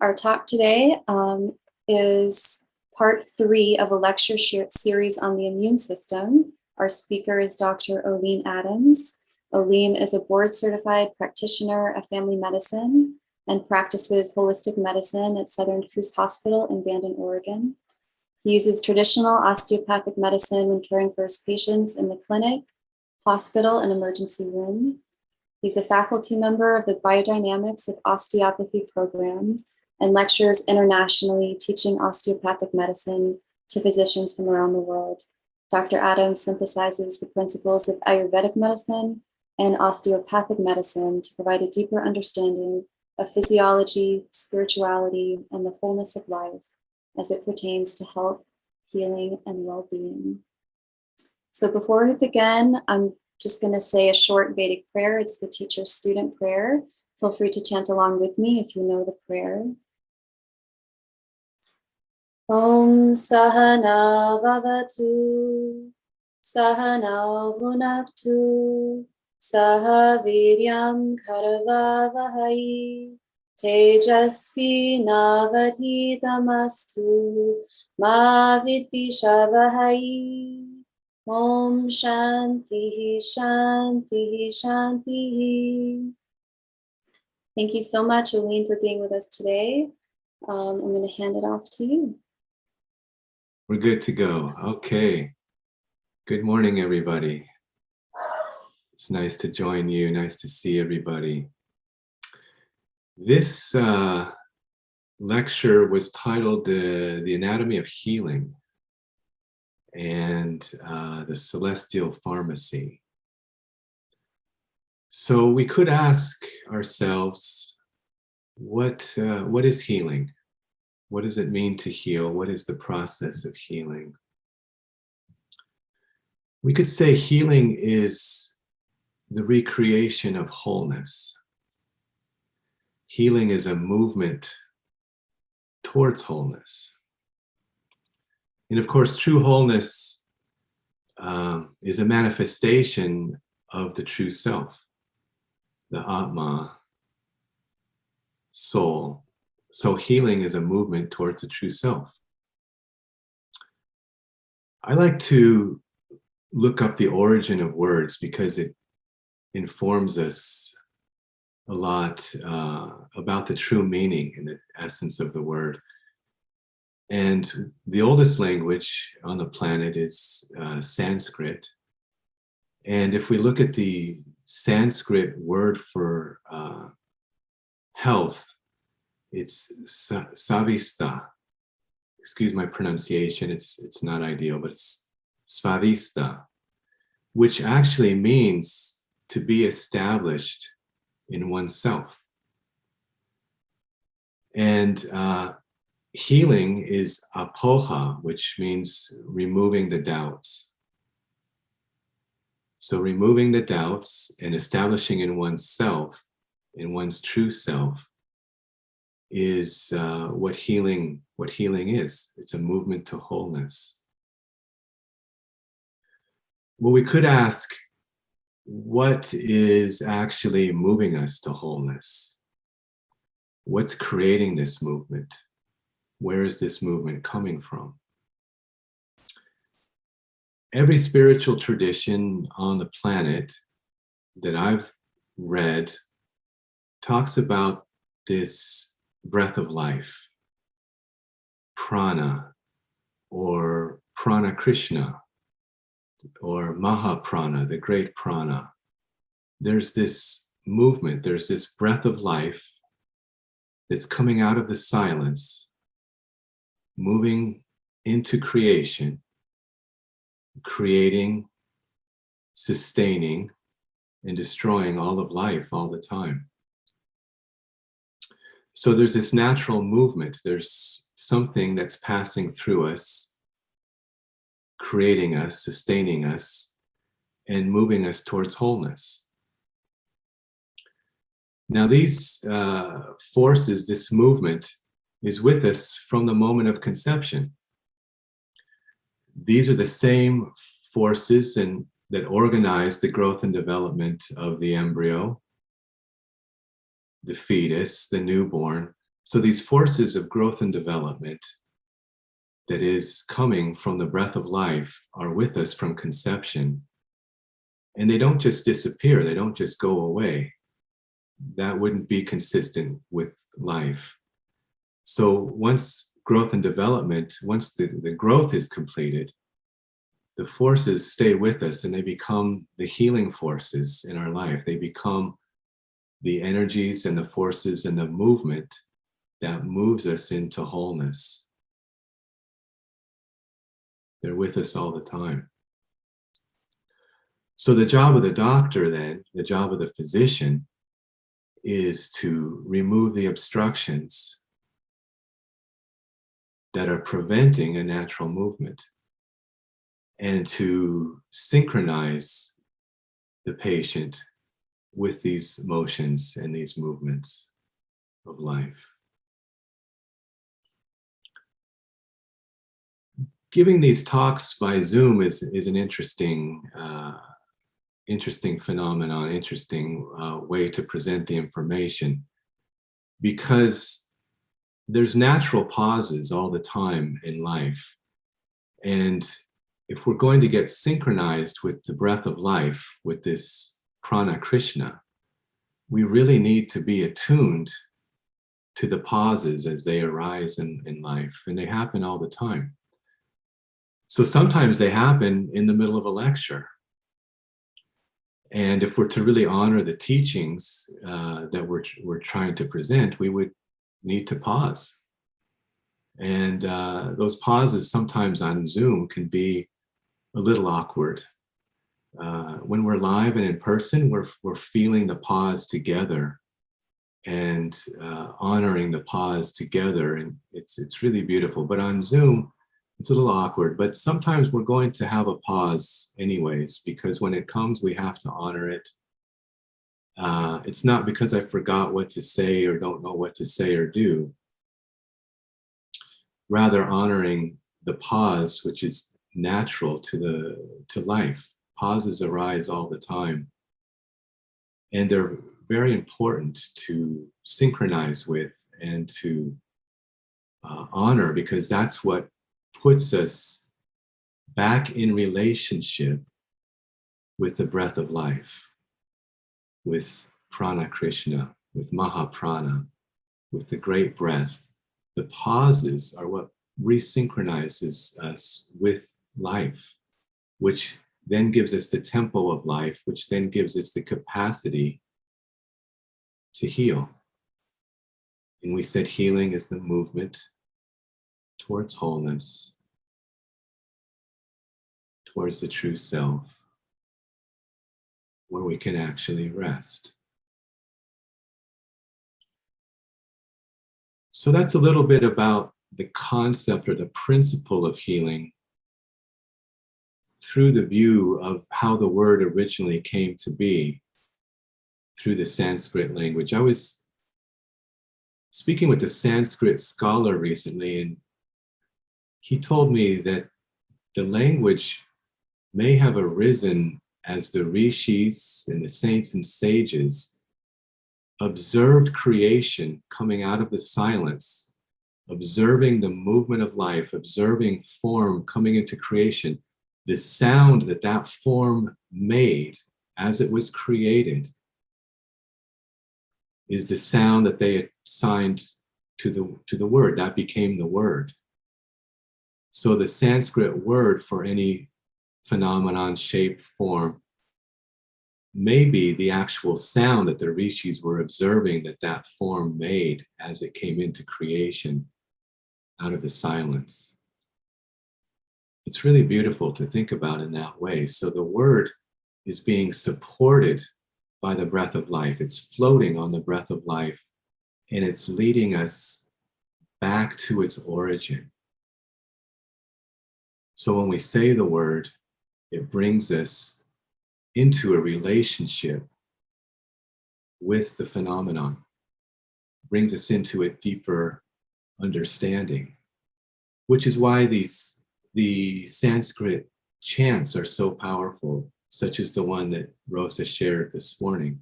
Our talk today is part 3 of a lecture series on the immune system. Our speaker is Dr. Olixn Adams. Olixn is a board-certified practitioner of family medicine and practices holistic medicine at Southern Cross Hospital in Bandon, Oregon. He uses traditional osteopathic medicine when caring for his patients in the clinic, hospital, and emergency room. He's a faculty member of the Biodynamics of Osteopathy program and lectures internationally teaching osteopathic medicine to physicians from around the world. Dr. Adams synthesizes the principles of Ayurvedic medicine and osteopathic medicine to provide a deeper understanding of physiology, spirituality, and the wholeness of life as it pertains to health, healing, and well-being. So before we begin, I'm just going to say a short Vedic prayer. It's the teacher-student prayer. Feel free to chant along with me if you know the prayer. Om Sahana Vavatu, Sahana Bhunaktu, Saha Viryam Karavavahai, Tejasvi Navadhitamastu, Ma Vidvishavahai. Om Shanti, Shanti, Shanti. Thank you so much, Olixn, for being with us today. I'm going to hand it off to you. We're good to go. Okay. Good morning, everybody. It's nice to join you. Nice to see everybody. This lecture was titled The Anatomy of Healing and the Celestial Pharmacy. So we could ask ourselves, what is healing? What does it mean to heal? What is the process of healing? We could say healing is the recreation of wholeness. Healing is a movement towards wholeness. And of course, true wholeness is a manifestation of the true self, the Atma, soul. So healing is a movement towards the true self. I like to look up the origin of words because it informs us a lot about the true meaning and the essence of the word. And the oldest language on the planet is Sanskrit. And if we look at the Sanskrit word for health, it's savista. Excuse my pronunciation, it's not ideal, but it's svadista, which actually means to be established in oneself. And healing is apoha, which means removing the doubts. So removing the doubts and establishing in oneself, in one's true self, is what healing is. It's a movement to wholeness. Well, we could ask, what is actually moving us to wholeness? What's creating this movement? Where is this movement coming from? Every spiritual tradition on the planet that I've read talks about this breath of life, prana, or prana Krishna, or Mahaprana, the great prana. There's this movement, there's this breath of life that's coming out of the silence, moving into creation, creating, sustaining, and destroying all of life all the time. So there's this natural movement. There's something that's passing through us, creating us, sustaining us, and moving us towards wholeness. Now these forces, this movement, is with us from the moment of conception. These are the same forces that organize the growth and development of the embryo, the fetus, the newborn. So these forces of growth and development that is coming from the breath of life are with us from conception. And they don't just disappear, they don't just go away. That wouldn't be consistent with life. So once growth and development, once the growth is completed, the forces stay with us and they become the healing forces in our life. They become the energies and the forces and the movement that moves us into wholeness. They're with us all the time. So the job of the doctor then, the job of the physician, is to remove the obstructions that are preventing a natural movement and to synchronize the patient with these motions and these movements of life. Giving these talks by Zoom is an interesting phenomenon, interesting way to present the information, because there's natural pauses all the time in life. And if we're going to get synchronized with the breath of life, with this prana Krishna, we really need to be attuned to the pauses as they arise in life. And they happen all the time. So sometimes they happen in the middle of a lecture. And if we're to really honor the teachings that we're trying to present, we would need to pause. And those pauses sometimes on Zoom can be a little awkward. When we're live and in person, we're feeling the pause together and honoring the pause together, and it's really beautiful. But on Zoom, it's a little awkward. But sometimes we're going to have a pause anyways, because when it comes, we have to honor it. It's not because I forgot what to say or don't know what to say or do. Rather, honoring the pause, which is natural to life. Pauses arise all the time, and they're very important to synchronize with and to honor, because that's what puts us back in relationship with the breath of life, with prana Krishna, with Mahaprana, with the great breath. The pauses are what resynchronizes us with life, which then gives us the tempo of life, which then gives us the capacity to heal. And we said healing is the movement towards wholeness, towards the true self, where we can actually rest. So that's a little bit about the concept or the principle of healing through the view of how the word originally came to be through the Sanskrit language. I was speaking with a Sanskrit scholar recently, and he told me that the language may have arisen as the rishis and the saints and sages observed creation coming out of the silence, observing the movement of life, observing form coming into creation. The sound that form made as it was created is the sound that they assigned to the word. That became the word. So the Sanskrit word for any phenomenon, shape, form, may be the actual sound that the rishis were observing that form made as it came into creation out of the silence. It's really beautiful to think about in that way. So the word is being supported by the breath of life. It's floating on the breath of life, and it's leading us back to its origin. So when we say the word, it brings us into a relationship with the phenomenon, brings us into a deeper understanding, which is why the Sanskrit chants are so powerful, such as the one that Rosa shared this morning.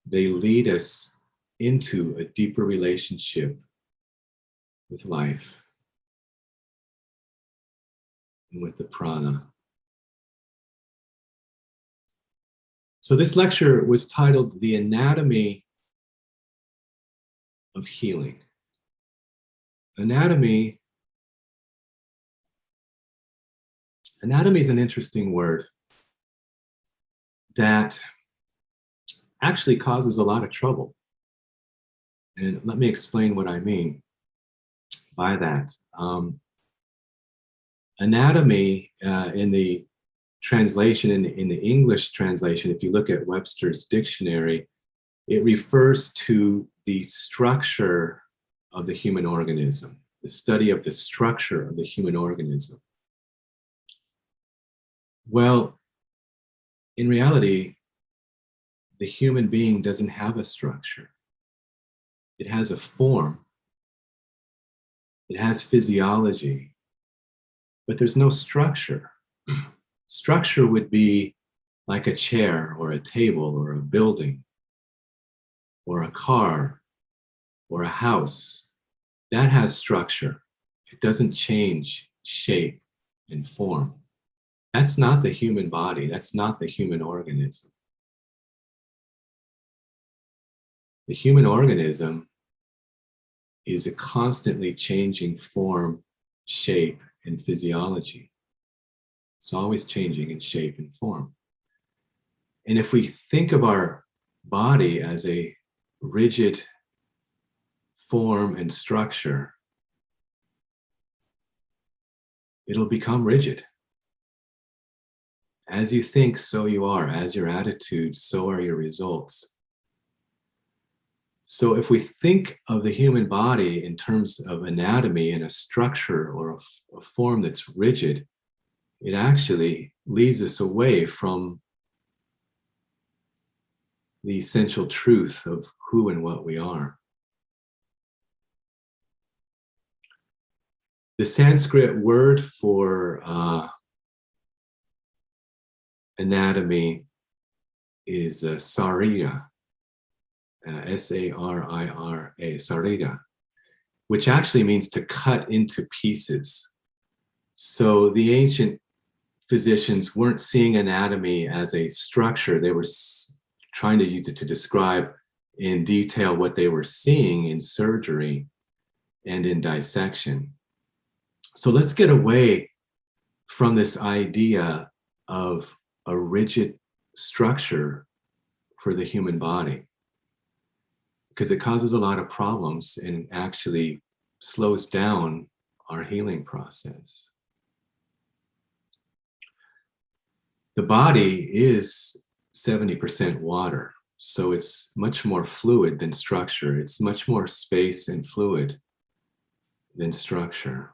They lead us into a deeper relationship with life and with the prana. So this lecture was titled The Anatomy of Healing. Anatomy is an interesting word that actually causes a lot of trouble. And let me explain what I mean by that. Anatomy in the translation, in the English translation, if you look at Webster's dictionary, it refers to the structure of the human organism, the study of the structure of the human organism. Well, in reality, the human being doesn't have a structure. It has a form. It has physiology, but there's no structure. Structure would be like a chair or a table or a building or a car or a house. That has structure. It doesn't change shape and form. That's not the human body. That's not the human organism. The human organism is a constantly changing form, shape, and physiology. It's always changing in shape and form. And if we think of our body as a rigid form and structure, it'll become rigid. As you think, so you are. As your attitude, so are your results. So if we think of the human body in terms of anatomy and a structure or a form that's rigid, it actually leads us away from the essential truth of who and what we are. The Sanskrit word for anatomy is sarira, S-A-R-I-R-A, sarira, which actually means to cut into pieces. So the ancient physicians weren't seeing anatomy as a structure. They were trying to use it to describe in detail what they were seeing in surgery and in dissection. So let's get away from this idea of a rigid structure for the human body, because it causes a lot of problems and actually slows down our healing process. The body is 70% water, so it's much more fluid than structure. It's much more space and fluid than structure.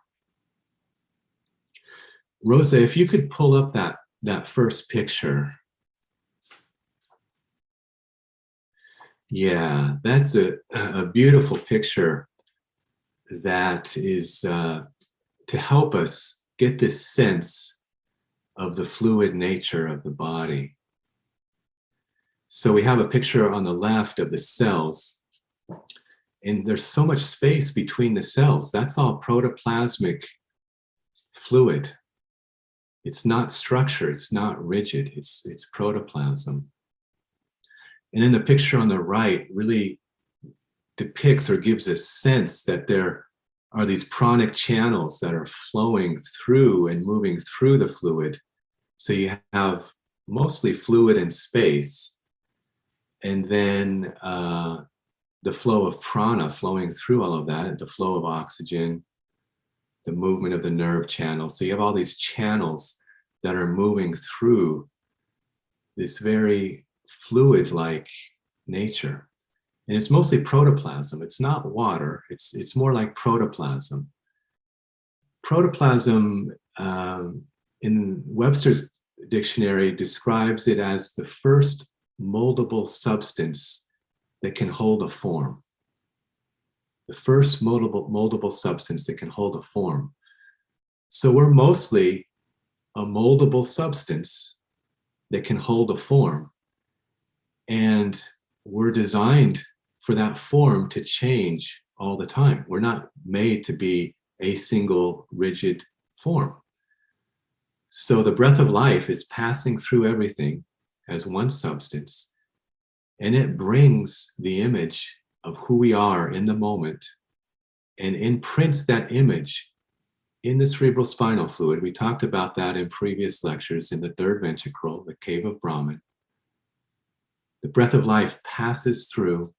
Rosa, if you could pull up that first picture. Yeah, that's a beautiful picture that is to help us get this sense of the fluid nature of the body. So we have a picture on the left of the cells, and there's so much space between the cells. That's all protoplasmic fluid. It's not structure, it's not rigid, it's protoplasm. And then the picture on the right really depicts or gives a sense that there are these pranic channels that are flowing through and moving through the fluid. So you have mostly fluid and space, and then the flow of prana flowing through all of that, the flow of oxygen, the movement of the nerve channels. So you have all these channels that are moving through this very fluid-like nature. And it's mostly protoplasm. It's not water. It's more like protoplasm. Protoplasm, in Webster's dictionary, describes it as the first moldable substance that can hold a form. The first moldable substance that can hold a form. So we're mostly a moldable substance that can hold a form. And we're designed for that form to change all the time. We're not made to be a single rigid form. So the breath of life is passing through everything as one substance, and it brings the image of who we are in the moment and imprints that image in the cerebral spinal fluid. We talked about that in previous lectures in the third ventricle, the cave of Brahman. The breath of life passes through,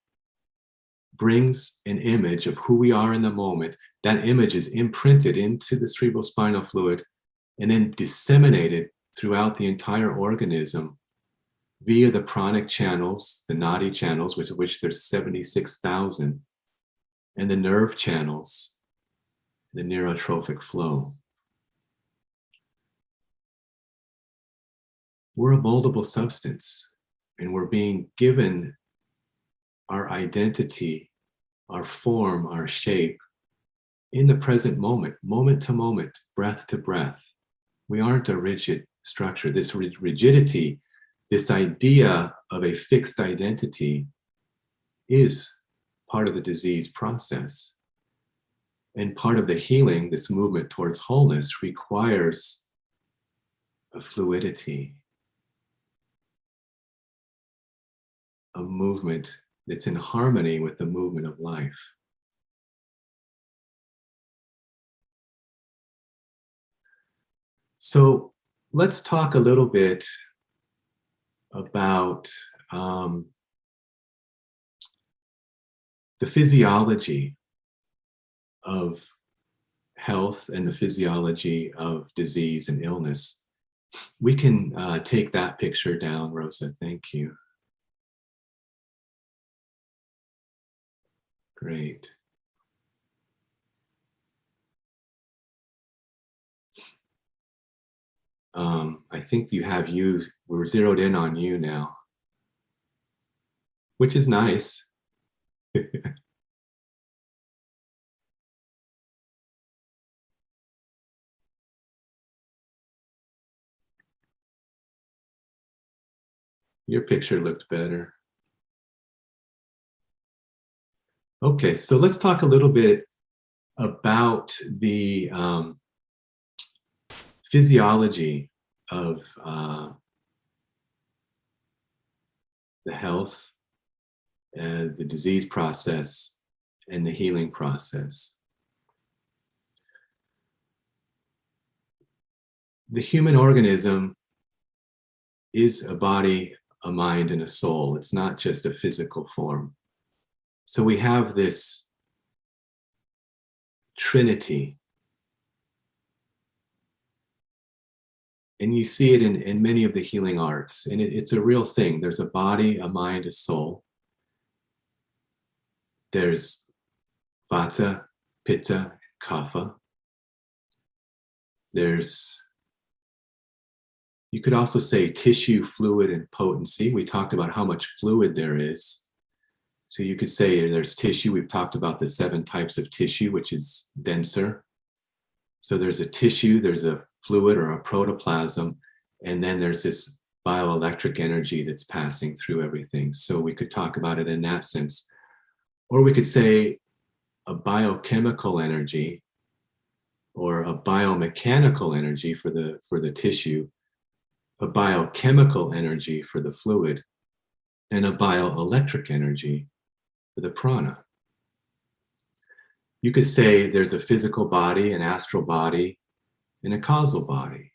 brings an image of who we are in the moment. That image is imprinted into the cerebral spinal fluid and then disseminated throughout the entire organism via the pranic channels, the nadi channels, which there's 76,000, and the nerve channels, the neurotrophic flow. We're a moldable substance, and we're being given our identity, our form, our shape in the present moment, moment to moment, breath to breath. We aren't a rigid structure. This rigidity, this idea of a fixed identity, is part of the disease process. And part of the healing, this movement towards wholeness, requires a fluidity, a movement that's in harmony with the movement of life. So let's talk a little bit about the physiology of health and the physiology of disease and illness. We can take that picture down, Rosa. Thank you. Great. I think you have you, we're zeroed in on you now, which is nice. Your picture looked better. Okay, so let's talk a little bit about the physiology of the health, the disease process, and the healing process. The human organism is a body, a mind, and a soul. It's not just a physical form. So we have this trinity. And you see it in many of the healing arts. And it's a real thing. There's a body, a mind, a soul. There's vata, pitta, kapha. There's, you could also say tissue, fluid, and potency. We talked about how much fluid there is. So you could say there's tissue. We've talked about the 7 types of tissue, which is denser. So there's a tissue, there's a fluid or a protoplasm, and then there's this bioelectric energy that's passing through everything. So we could talk about it in that sense. Or we could say a biochemical energy or a biomechanical energy for the tissue, a biochemical energy for the fluid, and a bioelectric energy for the prana. You could say there's a physical body, an astral body, and a causal body.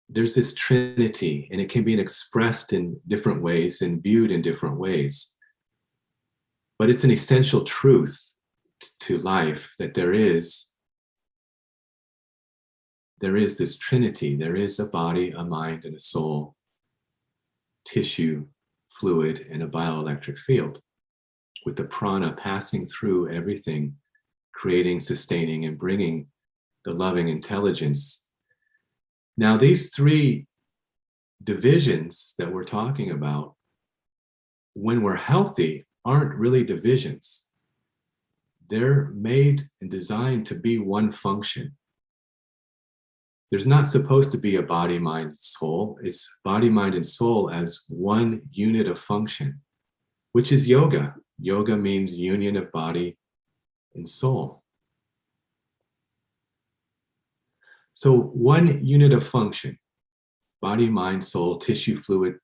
There's this trinity, and it can be expressed in different ways and viewed in different ways. But it's an essential truth to life that there is this trinity. There is a body, a mind, and a soul, tissue, fluid, and a bioelectric field, with the prana passing through everything, creating, sustaining, and bringing the loving intelligence. Now, these 3 divisions that we're talking about, when we're healthy, aren't really divisions. They're made and designed to be one function. There's not supposed to be a body, mind, soul. It's body, mind, and soul as one unit of function, which is yoga. Yoga means union of body and soul. So one unit of function, body, mind, soul, tissue, fluid,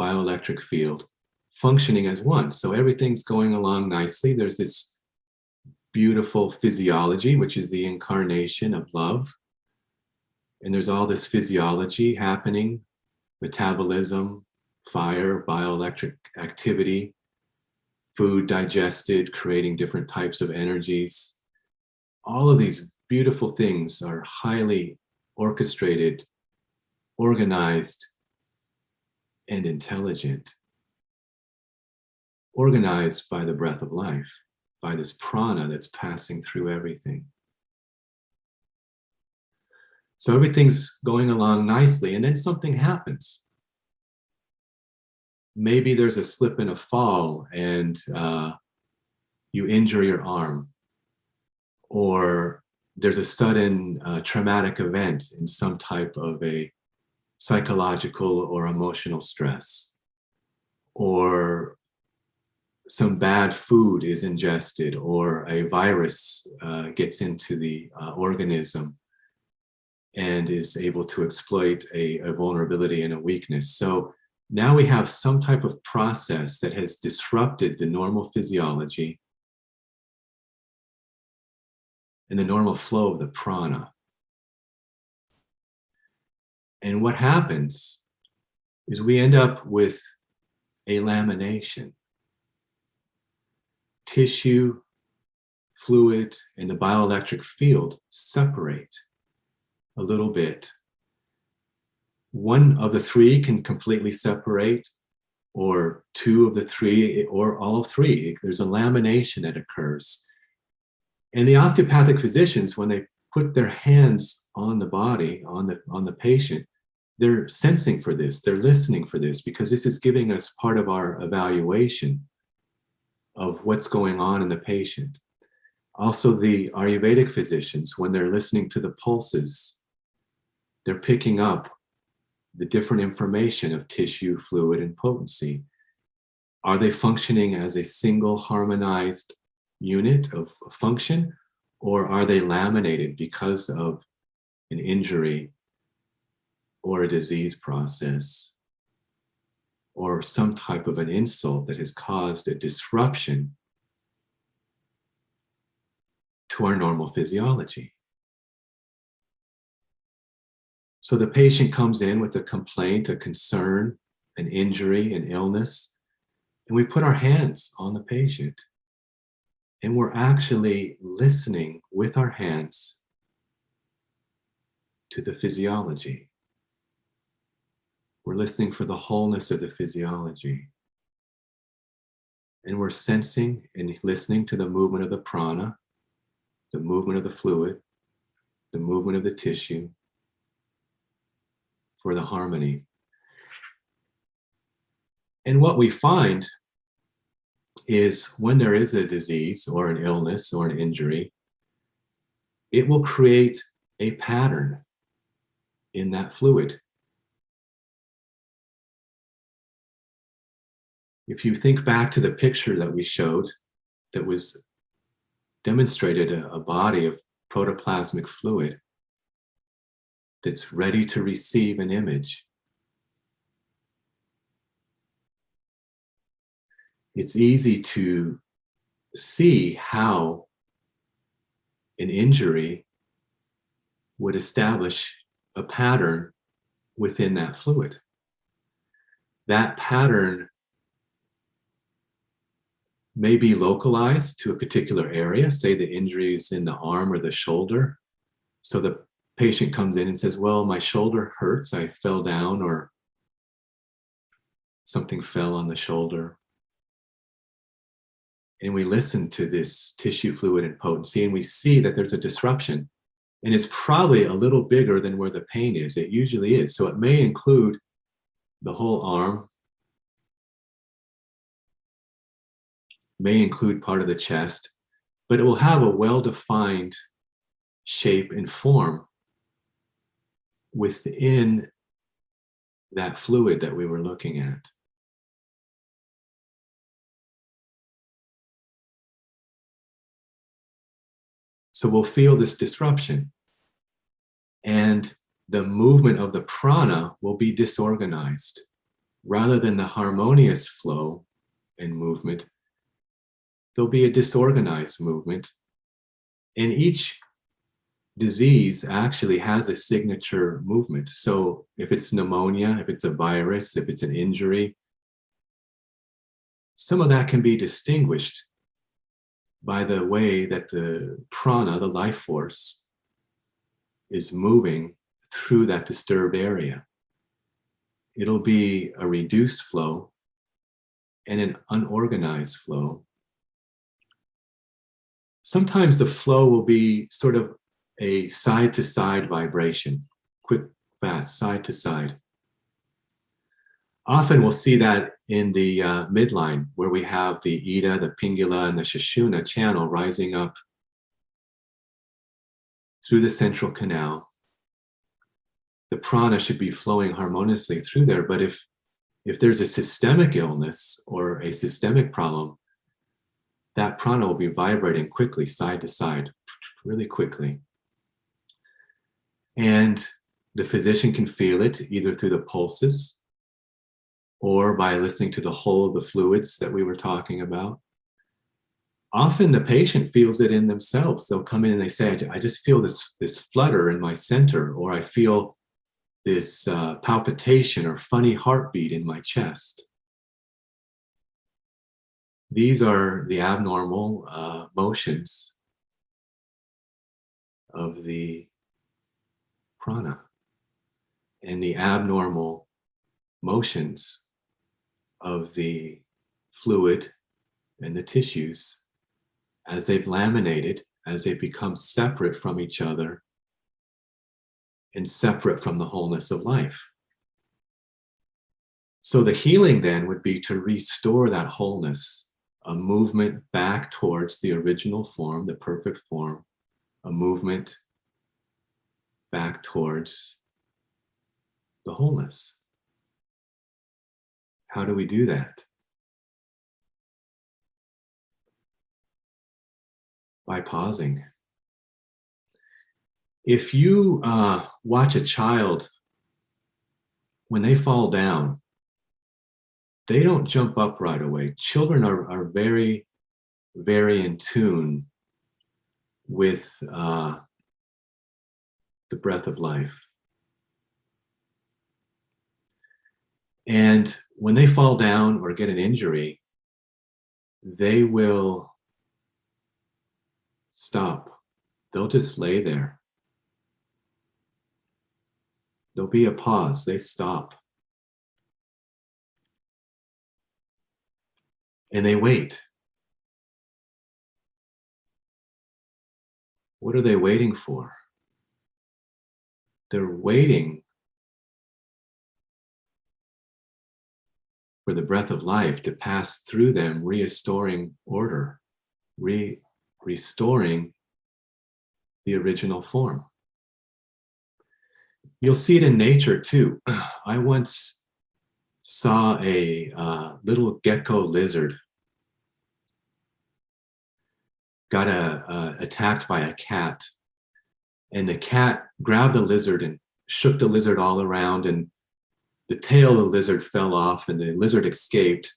bioelectric field, functioning as one. So everything's going along nicely. There's this beautiful physiology, which is the incarnation of love. And there's all this physiology happening, metabolism, fire, bioelectric activity, food digested, creating different types of energies. All of these beautiful things are highly orchestrated, organized, and intelligent. Organized by the breath of life, by this prana that's passing through everything. So everything's going along nicely, and then something happens. Maybe there's a slip and a fall, and you injure your arm, or there's a sudden traumatic event in some type of a psychological or emotional stress, or some bad food is ingested, or a virus gets into the organism and is able to exploit a vulnerability and a weakness. So now we have some type of process that has disrupted the normal physiology and the normal flow of the prana. And what happens is we end up with a lamination. Tissue, fluid, and the bioelectric field separate a little bit. One of the three can completely separate, or two of the three, or all three. There's a lamination that occurs. And the osteopathic physicians, when they put their hands on the body, on the patient, they're sensing for this, they're listening for this, because this is giving us part of our evaluation of what's going on in the patient. Also, the Ayurvedic physicians, when they're listening to the pulses, they're picking up the different information of tissue, fluid, and potency. Are they functioning as a single harmonized unit of function, or are they laminated because of an injury or a disease process, or some type of an insult that has caused a disruption to our normal physiology? So the patient comes in with a complaint, a concern, an injury, an illness, and we put our hands on the patient, and we're actually listening with our hands to the physiology. We're listening for the wholeness of the physiology. And we're sensing and listening to the movement of the prana, the movement of the fluid, the movement of the tissue, for the harmony. And what we find is when there is a disease or an illness or an injury, it will create a pattern in that fluid. If you think back to the picture that we showed that was demonstrated a body of protoplasmic fluid that's ready to receive an image. It's easy to see how an injury would establish a pattern within that fluid. That pattern may be localized to a particular area, say the injury is in the arm or the shoulder. So the patient comes in and says, well, my shoulder hurts, I fell down, or something fell on the shoulder. And we listen to this tissue, fluid, and potency, and we see that there's a disruption. And it's probably a little bigger than where the pain is. It usually is. So it may include the whole arm, may include part of the chest, but it will have a well-defined shape and form within that fluid that we were looking at. So we'll feel this disruption. And the movement of the prana will be disorganized. Rather than the harmonious flow and movement, there'll be a disorganized movement. And each disease actually has a signature movement. So if it's pneumonia, if it's a virus, if it's an injury, some of that can be distinguished by the way that the prana, the life force, is moving through that disturbed area. It'll be a reduced flow and an unorganized flow. Sometimes the flow will be sort of a side-to-side vibration, quick, fast, side to side. Often we'll see that in the midline, where we have the Ida, the Pingala, and the Sushumna channel rising up through the central canal. The prana should be flowing harmoniously through there, but if there's a systemic illness or a systemic problem, that prana will be vibrating quickly, side to side, really quickly. And the physician can feel it either through the pulses or by listening to the whole of the fluids that we were talking about. Often the patient feels it in themselves. They'll come in and they say, I just feel this flutter in my center, or I feel this palpitation or funny heartbeat in my chest. These are the abnormal motions of the prana and the abnormal motions of the fluid and the tissues as they've laminated, as they become separate from each other and separate from the wholeness of life. So the healing then would be to restore that wholeness, a movement back towards the original form, the perfect form, a movement back towards the wholeness. How do we do that? By pausing. If you watch a child, when they fall down, they don't jump up right away. Children are very, very in tune with the breath of life. And when they fall down or get an injury, they will stop. They'll just lay there. There'll be a pause. They stop. And they wait. What are they waiting for? They're waiting for the breath of life to pass through them, restoring order, restoring the original form. You'll see it in nature too. I once saw a little gecko lizard got attacked by a cat, and the cat grabbed the lizard and shook the lizard all around, and the tail of the lizard fell off and the lizard escaped.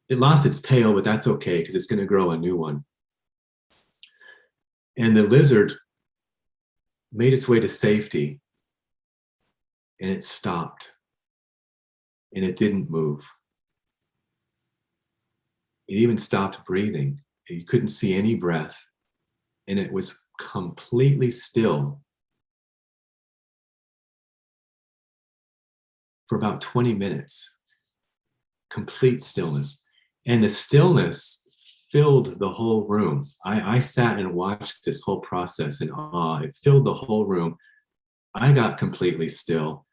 It lost its tail, but that's okay because it's going to grow a new one. And the lizard made its way to safety, and it stopped, and it didn't move. It even stopped breathing. You couldn't see any breath, and it was completely still for about 20 minutes. Complete stillness. And the stillness filled the whole room. I sat and watched this whole process in awe. It filled the whole room. I got completely still.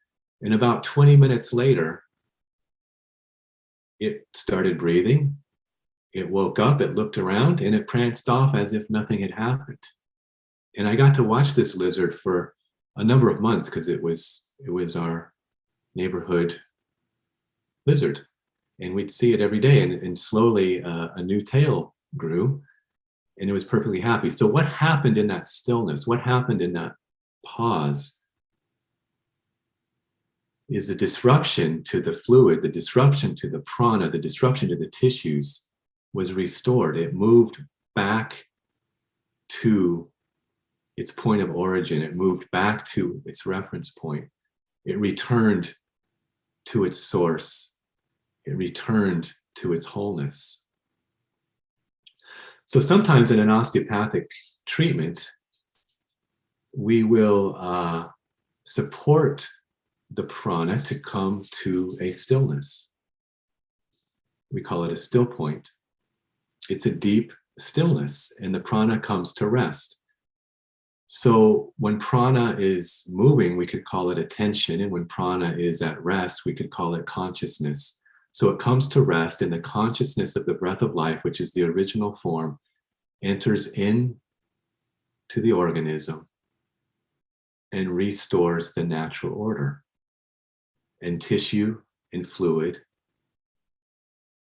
And about 20 minutes later, it started breathing. It woke up, it looked around, and it pranced off as if nothing had happened. And I got to watch this lizard for a number of months because it was our neighborhood lizard. And we'd see it every day, and slowly a new tail grew. and it was perfectly happy. So what happened in that stillness? What happened in that pause is the disruption to the fluid, the disruption to the prana, the disruption to the tissues was restored. It moved back to its point of origin. It moved back to its reference point. It returned to its source. It returned to its wholeness. So sometimes in an osteopathic treatment, we will support the prana to come to a stillness. We call it a still point. It's a deep stillness, and the prana comes to rest. So when prana is moving, we could call it attention, and when prana is at rest, we could call it consciousness. So it comes to rest, and the consciousness of the breath of life, which is the original form, enters in to the organism and restores the natural order. And tissue and fluid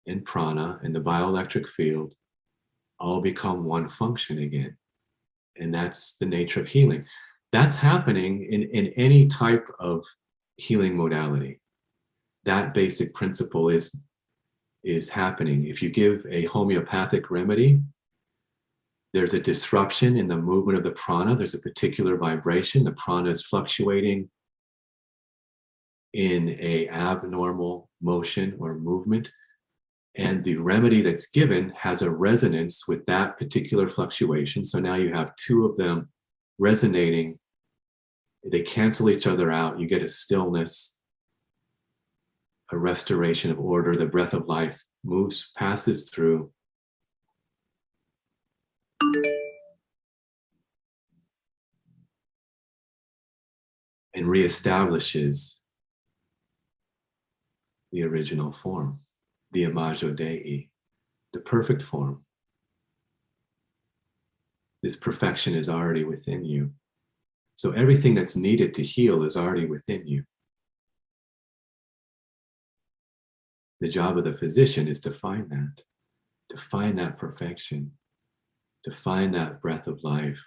and prana and the bioelectric field all become one function again. And that's the nature of healing. That's happening in any type of healing modality. That basic principle is happening. If you give a homeopathic remedy, there's a disruption in the movement of the prana. There's a particular vibration. The prana is fluctuating in a abnormal motion or movement. And the remedy that's given has a resonance with that particular fluctuation. So now you have two of them resonating. They cancel each other out. You get a stillness, a restoration of order. The breath of life moves, passes through. And reestablishes the original form, the imago Dei, the perfect form. This perfection is already within you. So everything that's needed to heal is already within you. The job of the physician is to find that perfection, to find that breath of life,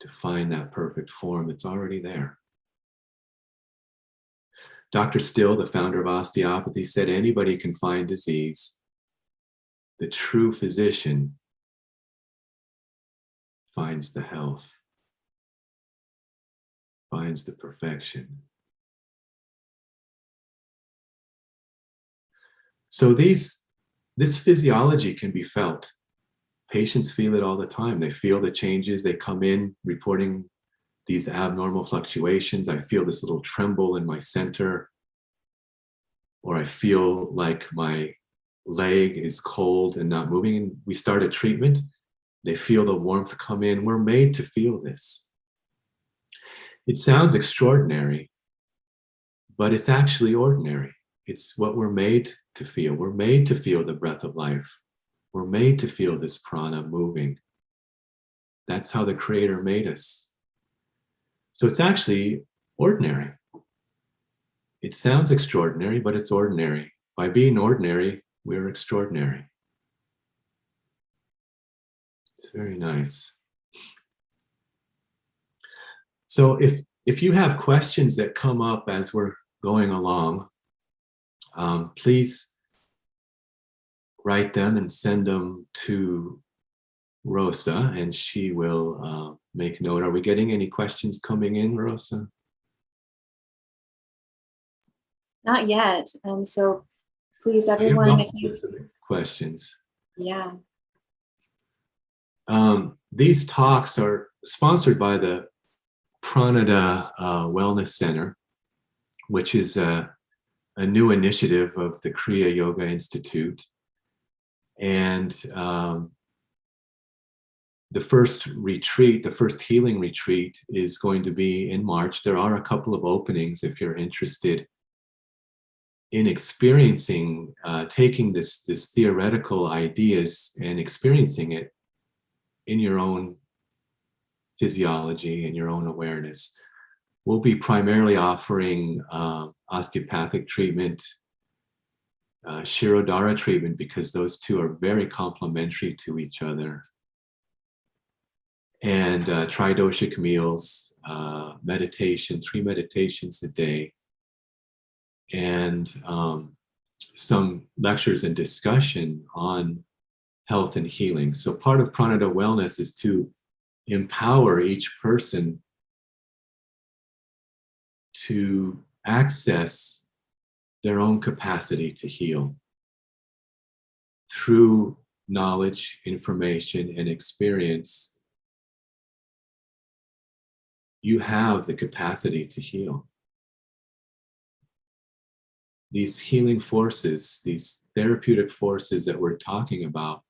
to find that perfect form that's already there. Dr. Still, the founder of osteopathy, said anybody can find disease. The true physician finds the health, finds the perfection. So this physiology can be felt. Patients feel it all the time. They feel the changes. They come in reporting these abnormal fluctuations. I feel this little tremble in my center, or I feel like my leg is cold and not moving. And we start a treatment. They feel the warmth come in. We're made to feel this. It sounds extraordinary, but it's actually ordinary. It's what we're made to feel. We're made to feel the breath of life. We're made to feel this prana moving. That's how the Creator made us. So it's actually ordinary. It sounds extraordinary, but it's ordinary. By being ordinary, we're extraordinary. It's very nice. So if you have questions that come up as we're going along, please write them and send them to Rosa, and she will make note. Are we getting any questions coming in, Rosa? Not yet. So please, So everyone, if you questions. Yeah. These talks are sponsored by the Pranada Wellness Center, which is a new initiative of the Kriya Yoga Institute. And the first retreat, the first healing retreat, is going to be in March. There are a couple of openings if you're interested in experiencing, taking this theoretical ideas and experiencing it in your own physiology and your own awareness. We'll be primarily offering osteopathic treatment, Shirodhara treatment, because those two are very complementary to each other. and tridoshic meals, meditation, 3 meditations a day, and some lectures and discussion on health and healing. So part of Pranada Wellness is to empower each person to access their own capacity to heal through knowledge, information, and experience. You have the capacity to heal. These healing forces, these therapeutic forces that we're talking about,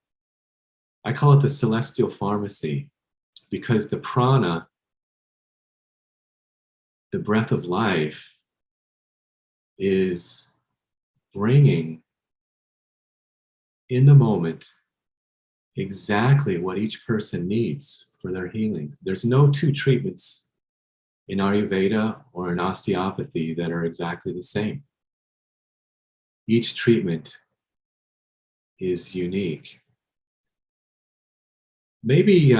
I call it the celestial pharmacy, because the prana, the breath of life, is bringing in the moment exactly what each person needs for their healing. There's no 2 treatments in Ayurveda or in osteopathy that are exactly the same. Each treatment is unique. Maybe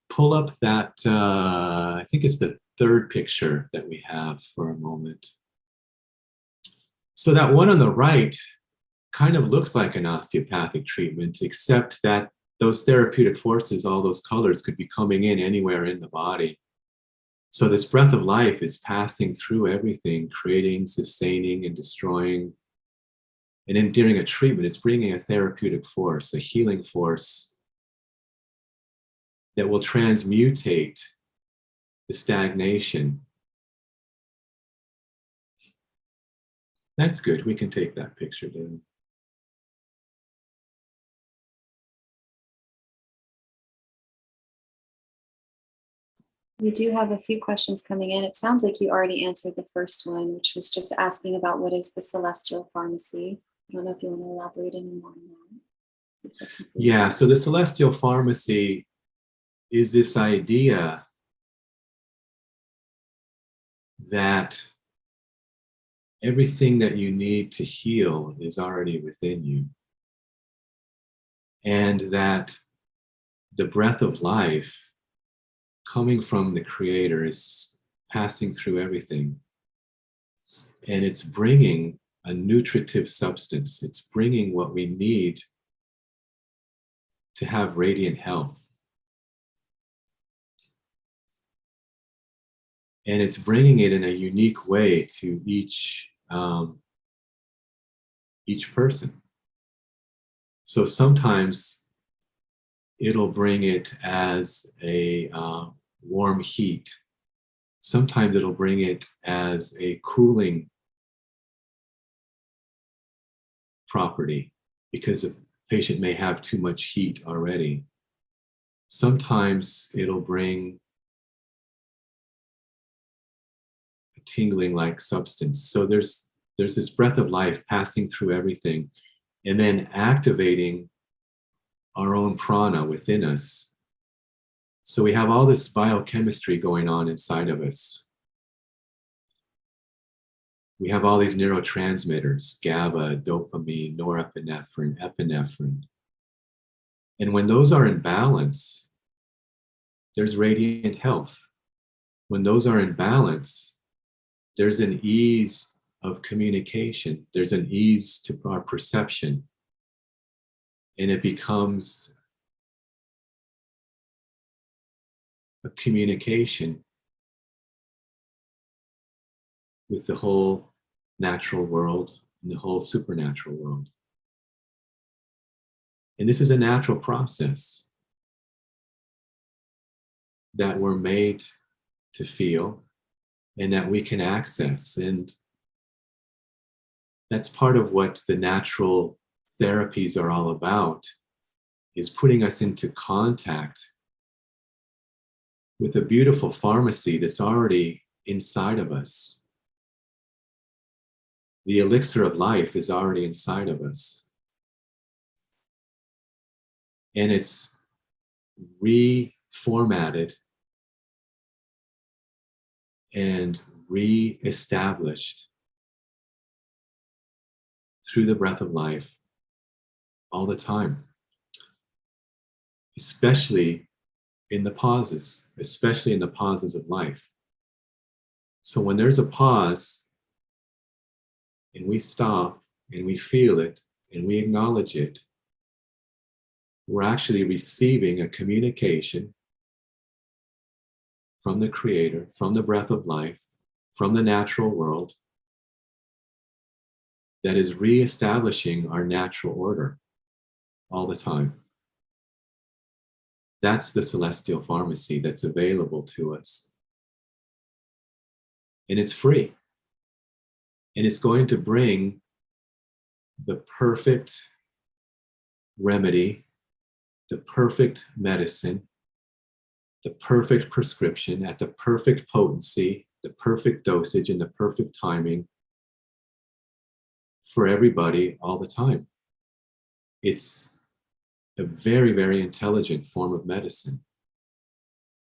pull up that, I think it's the 3rd picture that we have for a moment. So that one on the right kind of looks like an osteopathic treatment, except that those therapeutic forces, all those colors, could be coming in anywhere in the body. So this breath of life is passing through everything, creating, sustaining, and destroying. And then during a treatment, it's bringing a therapeutic force, a healing force that will transmutate the stagnation. That's good. We can take that picture down. We do have a few questions coming in. It sounds like you already answered the first one, which was just asking about what is the celestial pharmacy. I don't know if you want to elaborate any more on that. Yeah, so the celestial pharmacy is this idea that everything that you need to heal is already within you. And that the breath of life coming from the Creator is passing through everything. And it's bringing a nutritive substance. It's bringing what we need to have radiant health. And it's bringing it in a unique way to each person. So sometimes it'll bring it as a warm heat. Sometimes it'll bring it as a cooling property because a patient may have too much heat already. Sometimes it'll bring a tingling like substance. So there's this breath of life passing through everything and then activating our own prana within us. So we have all this biochemistry going on inside of us. We have all these neurotransmitters, GABA, dopamine, norepinephrine, epinephrine. And when those are in balance, there's radiant health. When those are in balance, there's an ease of communication. There's an ease to our perception. And it becomes a communication with the whole natural world and the whole supernatural world. And this is a natural process that we're made to feel and that we can access. And that's part of what the natural therapies are all about, is putting us into contact with a beautiful pharmacy that's already inside of us. The elixir of life is already inside of us. And it's reformatted and re-established through the breath of life all the time, especially in the pauses, especially in the pauses of life. So when there's a pause and we stop and we feel it and we acknowledge it, we're actually receiving a communication from the Creator, from the breath of life, from the natural world that is reestablishing our natural order all the time. That's the celestial pharmacy that's available to us. And it's free. And it's going to bring the perfect remedy, the perfect medicine, the perfect prescription at the perfect potency, the perfect dosage, and the perfect timing for everybody all the time. It's a very, very intelligent form of medicine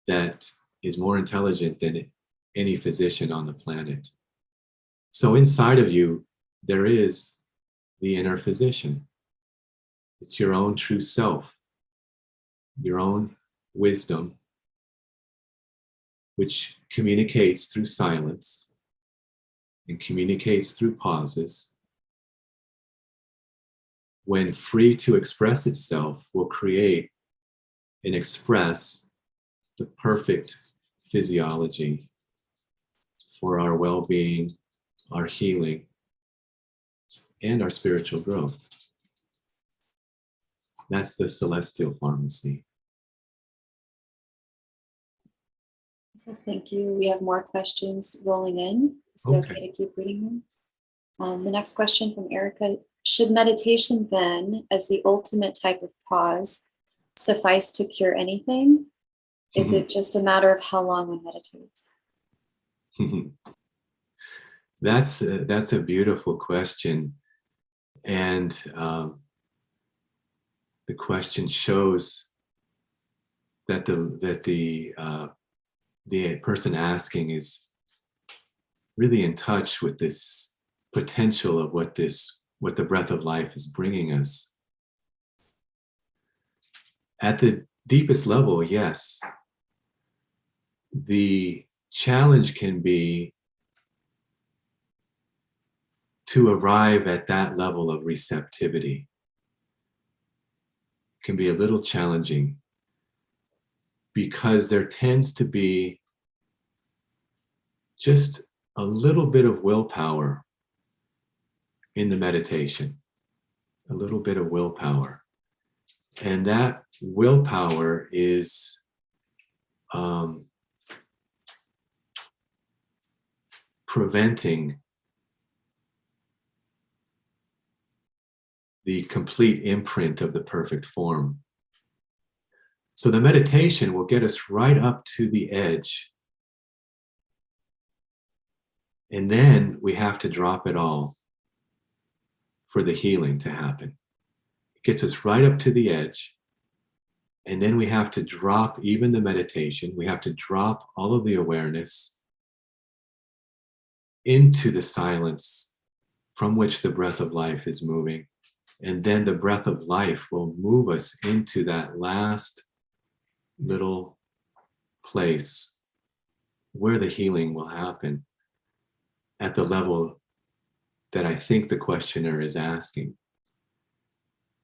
that is more intelligent than any physician on the planet. So inside of you, there is the inner physician. It's your own true self, your own wisdom, which communicates through silence and communicates through pauses. When free to express itself, will create and express the perfect physiology for our well-being, our healing, and our spiritual growth. That's the celestial pharmacy. Thank you. We have more questions rolling in. Is it okay to keep reading them? The next question from Erica. Should meditation then, as the ultimate type of pause, suffice to cure anything? Is it just a matter of how long one meditates? That's a beautiful question. And the question shows that the person asking is really in touch with this potential of what the breath of life is bringing us. At the deepest level, yes. The challenge can be to arrive at that level of receptivity. It can be a little challenging because there tends to be just a little bit of willpower in the meditation, a little bit of willpower. And that willpower is preventing the complete imprint of the perfect form. So the meditation will get us right up to the edge. And then we have to drop it all for the healing to happen. It gets us right up to the edge. And then we have to drop even the meditation. We have to drop all of the awareness into the silence from which the breath of life is moving. And then the breath of life will move us into that last little place where the healing will happen at the level that I think the questioner is asking.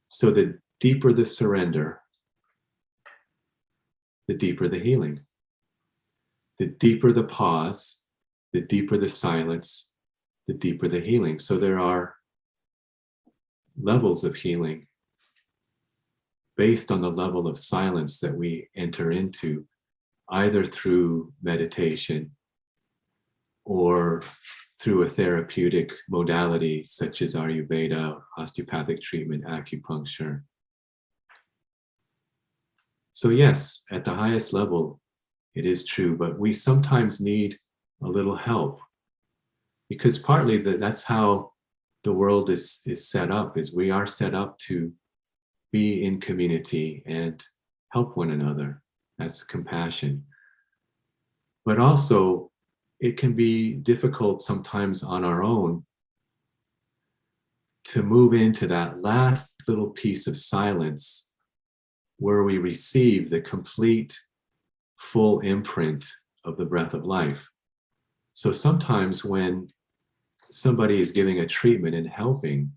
So the deeper the surrender, the deeper the healing. The deeper the pause, the deeper the silence, the deeper the healing. So there are levels of healing based on the level of silence that we enter into, either through meditation or through a therapeutic modality such as Ayurveda, osteopathic treatment, acupuncture. So yes, at the highest level, it is true, but we sometimes need a little help because partly that's how the world is set up, is we are set up to be in community and help one another. That's compassion. But also, it can be difficult sometimes on our own to move into that last little piece of silence where we receive the complete full imprint of the breath of life. So sometimes when somebody is giving a treatment and helping,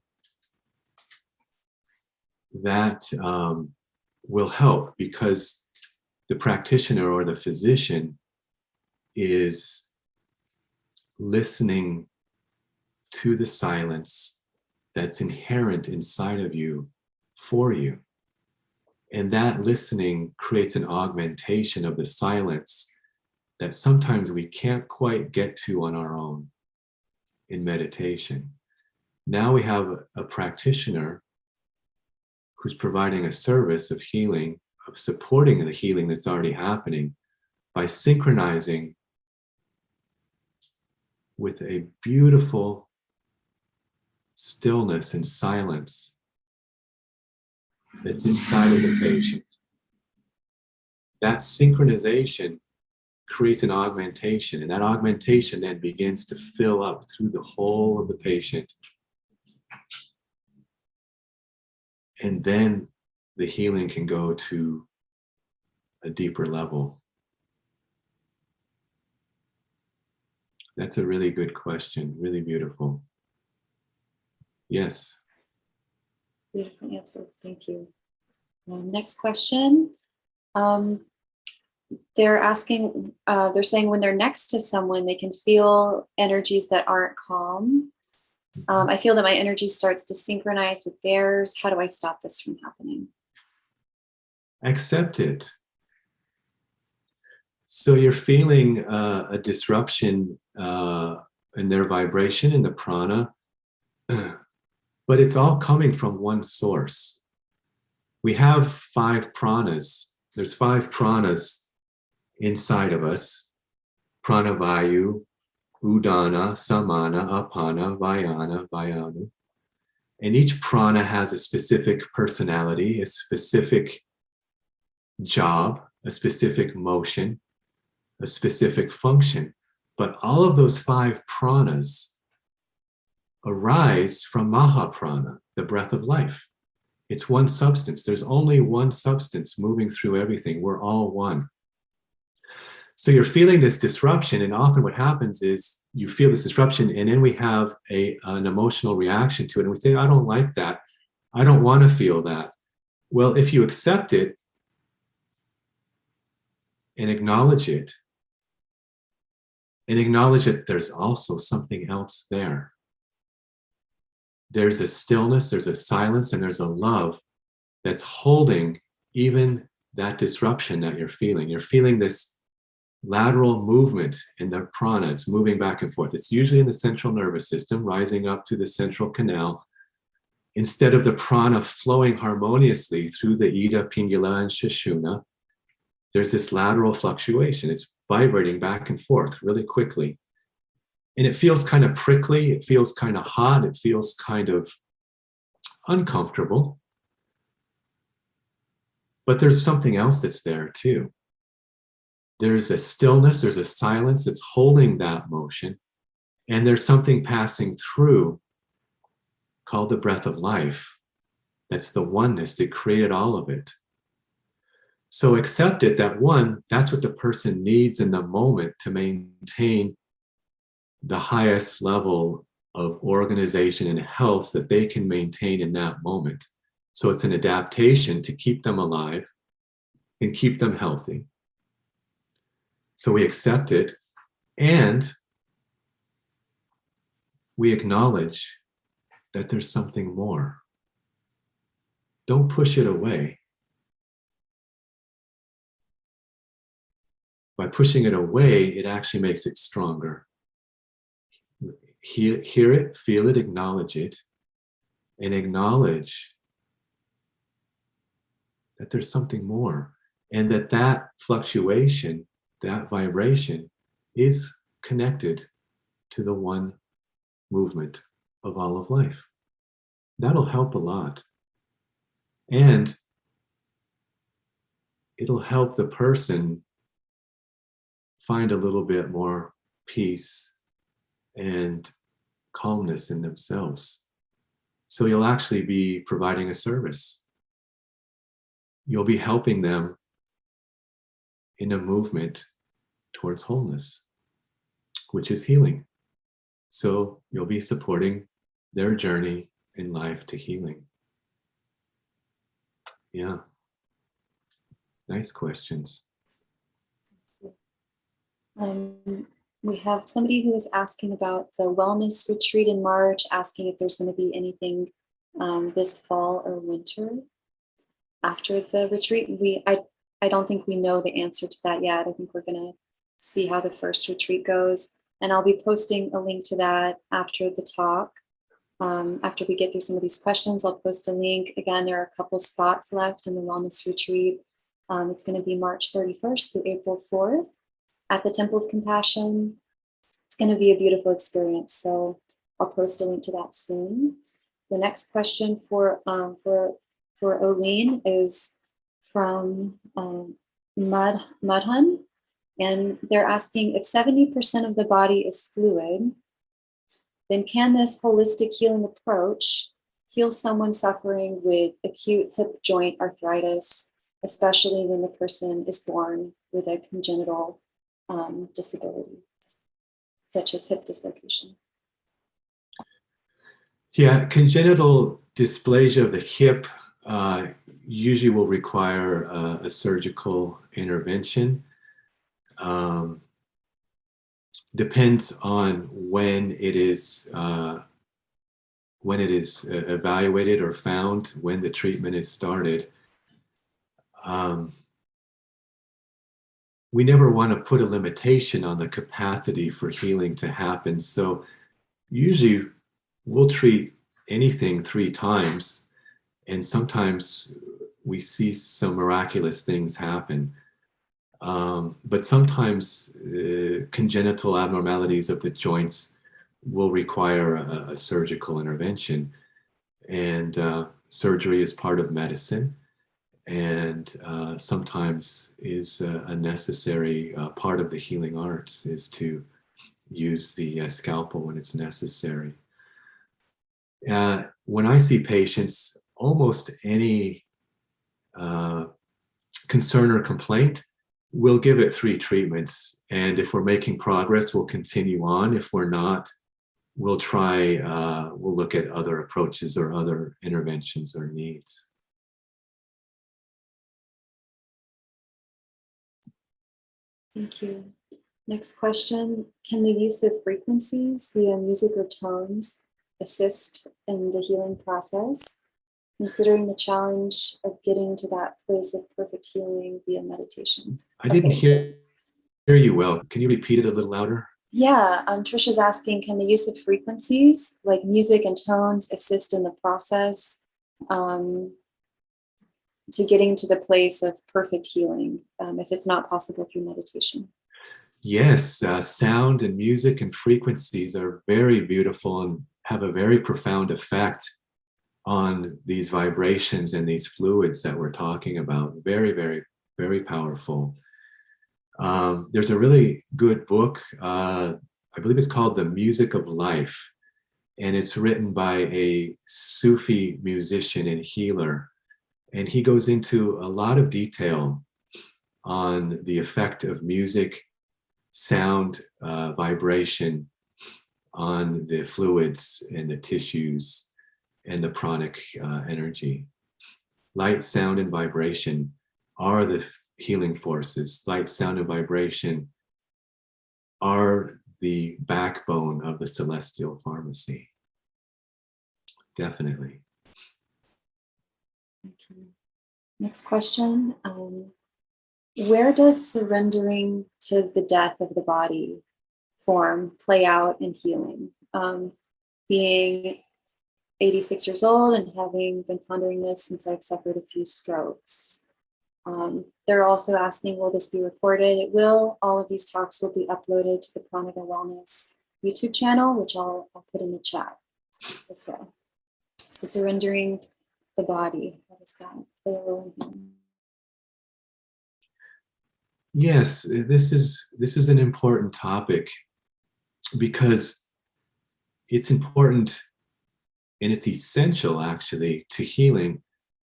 that will help because the practitioner or the physician is listening to the silence that's inherent inside of you for you. And that listening creates an augmentation of the silence that sometimes we can't quite get to on our own in meditation. Now we have a practitioner who's providing a service of healing, of supporting the healing that's already happening by synchronizing with a beautiful stillness and silence that's inside of the patient. That synchronization creates an augmentation, and that augmentation then begins to fill up through the whole of the patient. And then the healing can go to a deeper level. That's a really good question, really beautiful. Yes. Beautiful answer. Thank you. Next question. They're asking, they're saying when they're next to someone, they can feel energies that aren't calm. I feel that my energy starts to synchronize with theirs. How do I stop this from happening? Accept it. So you're feeling a disruption in their vibration, in the prana, but it's all coming from one source. We have 5 pranas. There's 5 pranas inside of us: pranavayu, udana, samana, apana, vayana, vayanu. And each prana has a specific personality, a specific job, a specific motion, a specific function. But all of those 5 pranas arise from Mahaprana, the breath of life. It's one substance. There's only one substance moving through everything. We're all one. So you're feeling this disruption, and often what happens is you feel this disruption, and then we have an emotional reaction to it, and we say, I don't like that. I don't want to feel that. Well, if you accept it and acknowledge it, and acknowledge that there's also something else there. There's a stillness, there's a silence, and there's a love that's holding even that disruption that you're feeling. You're feeling this lateral movement in the prana. It's moving back and forth. It's usually in the central nervous system, rising up through the central canal. Instead of the prana flowing harmoniously through the Ida, Pingala, and Sushumna, there's this lateral fluctuation. It's vibrating back and forth really quickly. And it feels kind of prickly. It feels kind of hot. It feels kind of uncomfortable. But there's something else that's there too. There's a stillness, there's a silence that's holding that motion. And there's something passing through called the breath of life. That's the oneness that created all of it. So accept it that one, that's what the person needs in the moment to maintain the highest level of organization and health that they can maintain in that moment. So it's an adaptation to keep them alive and keep them healthy. So we accept it and we acknowledge that there's something more. Don't push it away. By pushing it away, it actually makes it stronger. Hear it, feel it, acknowledge it, and acknowledge that there's something more, and that fluctuation, that vibration is connected to the one movement of all of life. That'll help a lot. And it'll help the person find a little bit more peace and calmness in themselves. So you'll actually be providing a service. You'll be helping them in a movement towards wholeness, which is healing. So you'll be supporting their journey in life to healing. Yeah. Nice questions. We have somebody who is asking about the wellness retreat in March, asking if there's going to be anything this fall or winter after the retreat. I don't think we know the answer to that yet. I think we're going to see how the first retreat goes. And I'll be posting a link to that after the talk. After we get through some of these questions, I'll post a link. Again, there are a couple spots left in the wellness retreat. It's going to be March 31st through April 4th at the Temple of Compassion. It's going to be a beautiful experience. So I'll post a link to that soon. The next question for Olixn is from Madhan. And they're asking, if 70% of the body is fluid, then can this holistic healing approach heal someone suffering with acute hip joint arthritis, especially when the person is born with a congenital disability, such as hip dislocation? Yeah, congenital dysplasia of the hip usually will require a surgical intervention. Depends on when it is evaluated or found, when the treatment is started. We never want to put a limitation on the capacity for healing to happen. So usually we'll treat anything 3 times, and sometimes we see some miraculous things happen. But sometimes congenital abnormalities of the joints will require a surgical intervention. And surgery is part of medicine, and sometimes is a necessary part of the healing arts, is to use the scalpel when it's necessary. When I see patients, almost any concern or complaint, we'll give it 3 treatments. And if we're making progress, we'll continue on. If we're not, we'll look at other approaches or other interventions or needs. Thank you. Next question, can the use of frequencies via music or tones assist in the healing process, considering the challenge of getting to that place of perfect healing via meditation? I didn't hear you well. Can you repeat it a little louder? Yeah, Trisha's asking, can the use of frequencies like music and tones assist in the process to getting to the place of perfect healing, if it's not possible through meditation? Yes, sound and music and frequencies are very beautiful and have a very profound effect on these vibrations and these fluids that we're talking about. Very, very, very powerful. There's a really good book, I believe it's called The Music of Life, and it's written by a Sufi musician and healer. And he goes into a lot of detail on the effect of music, sound, vibration on the fluids and the tissues and the pranic energy. Light, sound, and vibration are the healing forces. Light, sound, and vibration are the backbone of the celestial pharmacy. Definitely. Okay. Next question. Where does surrendering to the death of the body form play out in healing? Being 86 years old and having been pondering this since I've suffered a few strokes. They're also asking, will this be recorded? It will. All of these talks will be uploaded to the Pranic Wellness YouTube channel, which I'll put in the chat as well. So surrendering the body, how does that play a role in healing? Yes, this is an important topic because it's important and it's essential actually to healing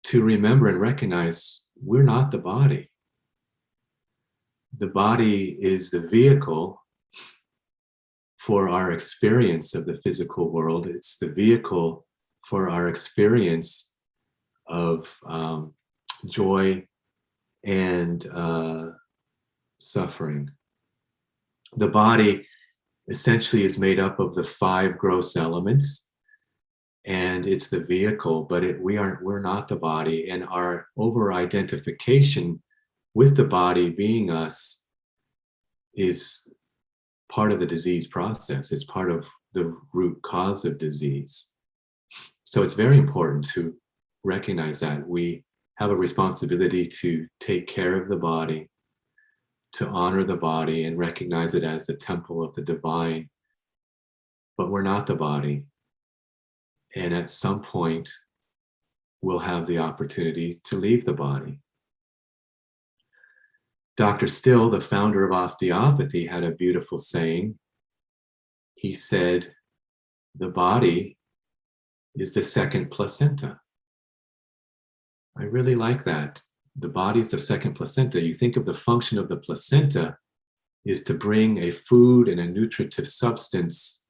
to remember and recognize we're not the body. the body is the vehicle for our experience of the physical world. It's the vehicle for our experience of joy and suffering. The body essentially is made up of the 5 gross elements, and it's the vehicle, but we're not the body, and our over-identification with the body being us is part of the disease process. It's part of the root cause of disease. So it's very important to recognize that we have a responsibility to take care of the body, to honor the body and recognize it as the temple of the divine. But we're not the body. And at some point, we'll have the opportunity to leave the body. Dr. Still, the founder of osteopathy, had a beautiful saying. He said, the body is the second placenta. I really like that. The body is the second placenta. You think of the function of the placenta is to bring a food and a nutritive substance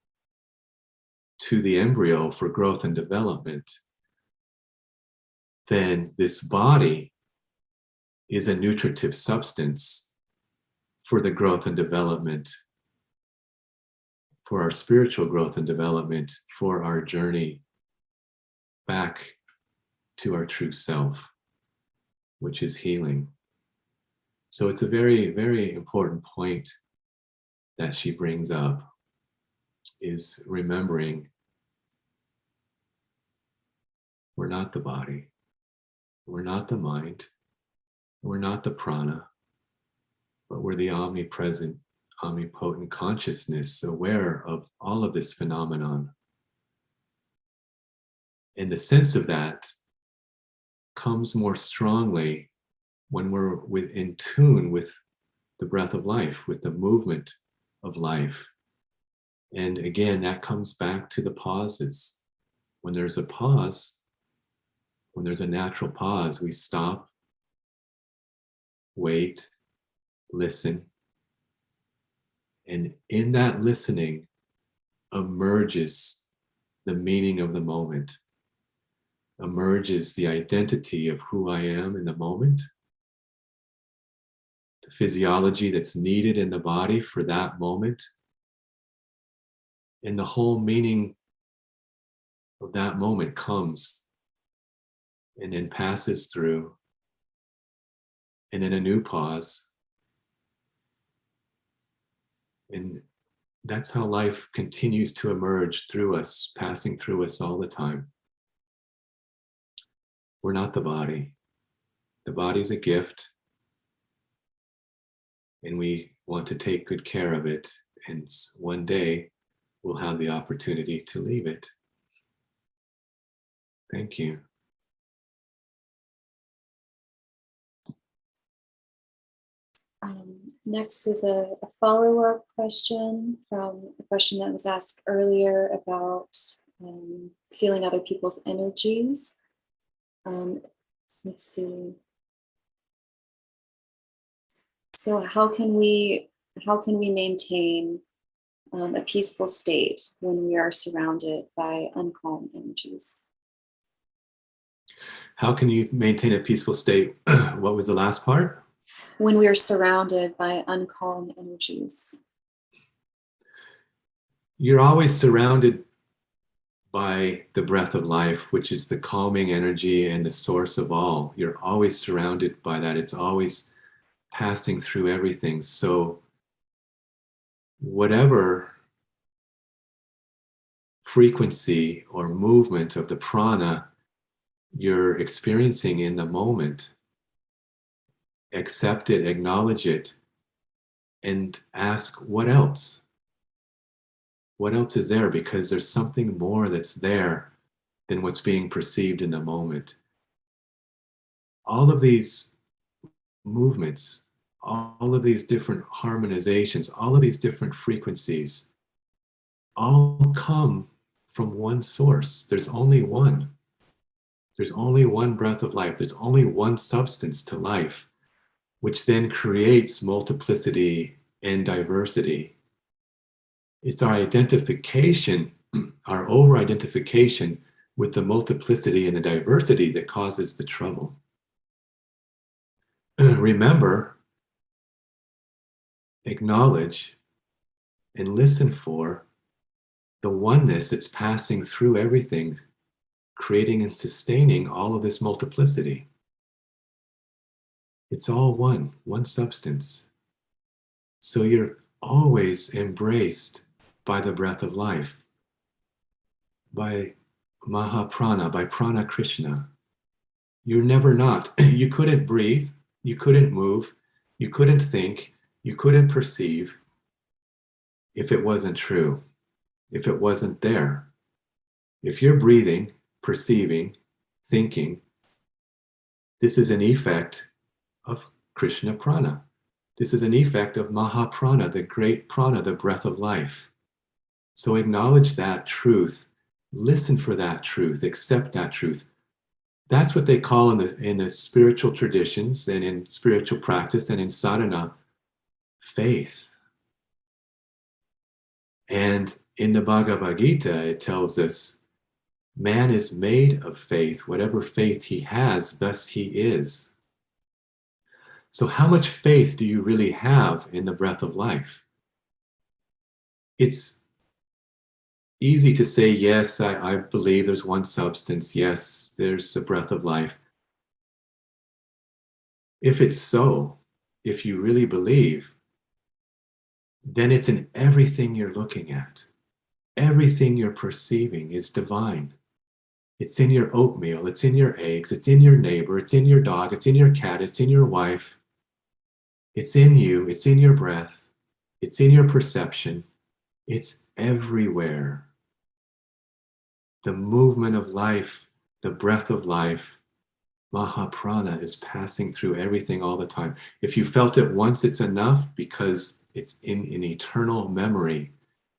to the embryo for growth and development. Then this body is a nutritive substance for the growth and development, for our spiritual growth and development, for our journey back to our true self, which is healing. So it's a very, very important point that she brings up, is remembering we're not the body, we're not the mind, we're not the prana, but we're the omnipresent, omnipotent consciousness aware of all of this phenomenon. And the sense of that comes more strongly when we're in tune with the breath of life, with the movement of life. And again, that comes back to the pauses. When there's a pause, when there's a natural pause, we stop, wait, listen. And in that listening emerges the meaning of the moment, emerges the identity of who I am in the moment, the physiology that's needed in the body for that moment, and the whole meaning of that moment comes and then passes through, and then a new pause. And that's how life continues to emerge through us, passing through us all the time. We're not the body. The body's a gift, and we want to take good care of it. And one day we'll have the opportunity to leave it. Thank you. Next is a follow-up question from a question that was asked earlier about feeling other people's energies. Let's see. So how can we maintain a peaceful state when we are surrounded by uncalm energies? How can you maintain a peaceful state? What was the last part? When we are surrounded by uncalm energies. You're always surrounded by the breath of life, which is the calming energy and the source of all. You're always surrounded by that. It's always passing through everything. So whatever frequency or movement of the prana you're experiencing in the moment, accept it, acknowledge it, and ask, what else? What else is there? Because there's something more that's there than what's being perceived in the moment. All of these movements, all of these different harmonizations, all of these different frequencies, all come from one source. There's only one. There's only one breath of life. There's only one substance to life. which then creates multiplicity and diversity. It's our identification, our over-identification with the multiplicity and the diversity that causes the trouble. Remember, acknowledge, and listen for the oneness that's passing through everything, creating and sustaining all of this multiplicity. It's all one substance. So you're always embraced by the breath of life, by Mahaprana, by Prana Krishna. You're never not. You couldn't breathe, you couldn't move, you couldn't think, you couldn't perceive if it wasn't true, if it wasn't there. If you're breathing, perceiving, thinking, this is an effect of Krishna Prana. This is an effect of Mahaprana, the great prana, the breath of life. So acknowledge that truth, listen for that truth, accept that truth. That's what they call in the spiritual traditions and in spiritual practice and in sadhana, faith. And in the Bhagavad Gita, it tells us, man is made of faith. Whatever faith he has, thus he is. So how much faith do you really have in the breath of life? It's easy to say, yes, I believe there's one substance. Yes, there's a breath of life. If it's so, if you really believe, then it's in everything you're looking at. Everything you're perceiving is divine. It's in your oatmeal, it's in your eggs, it's in your neighbor, it's in your dog, it's in your cat, it's in your wife. It's in you, it's in your breath, it's in your perception, it's everywhere. The movement of life, the breath of life, Mahaprana is passing through everything all the time. If you felt it once, it's enough because it's in an eternal memory.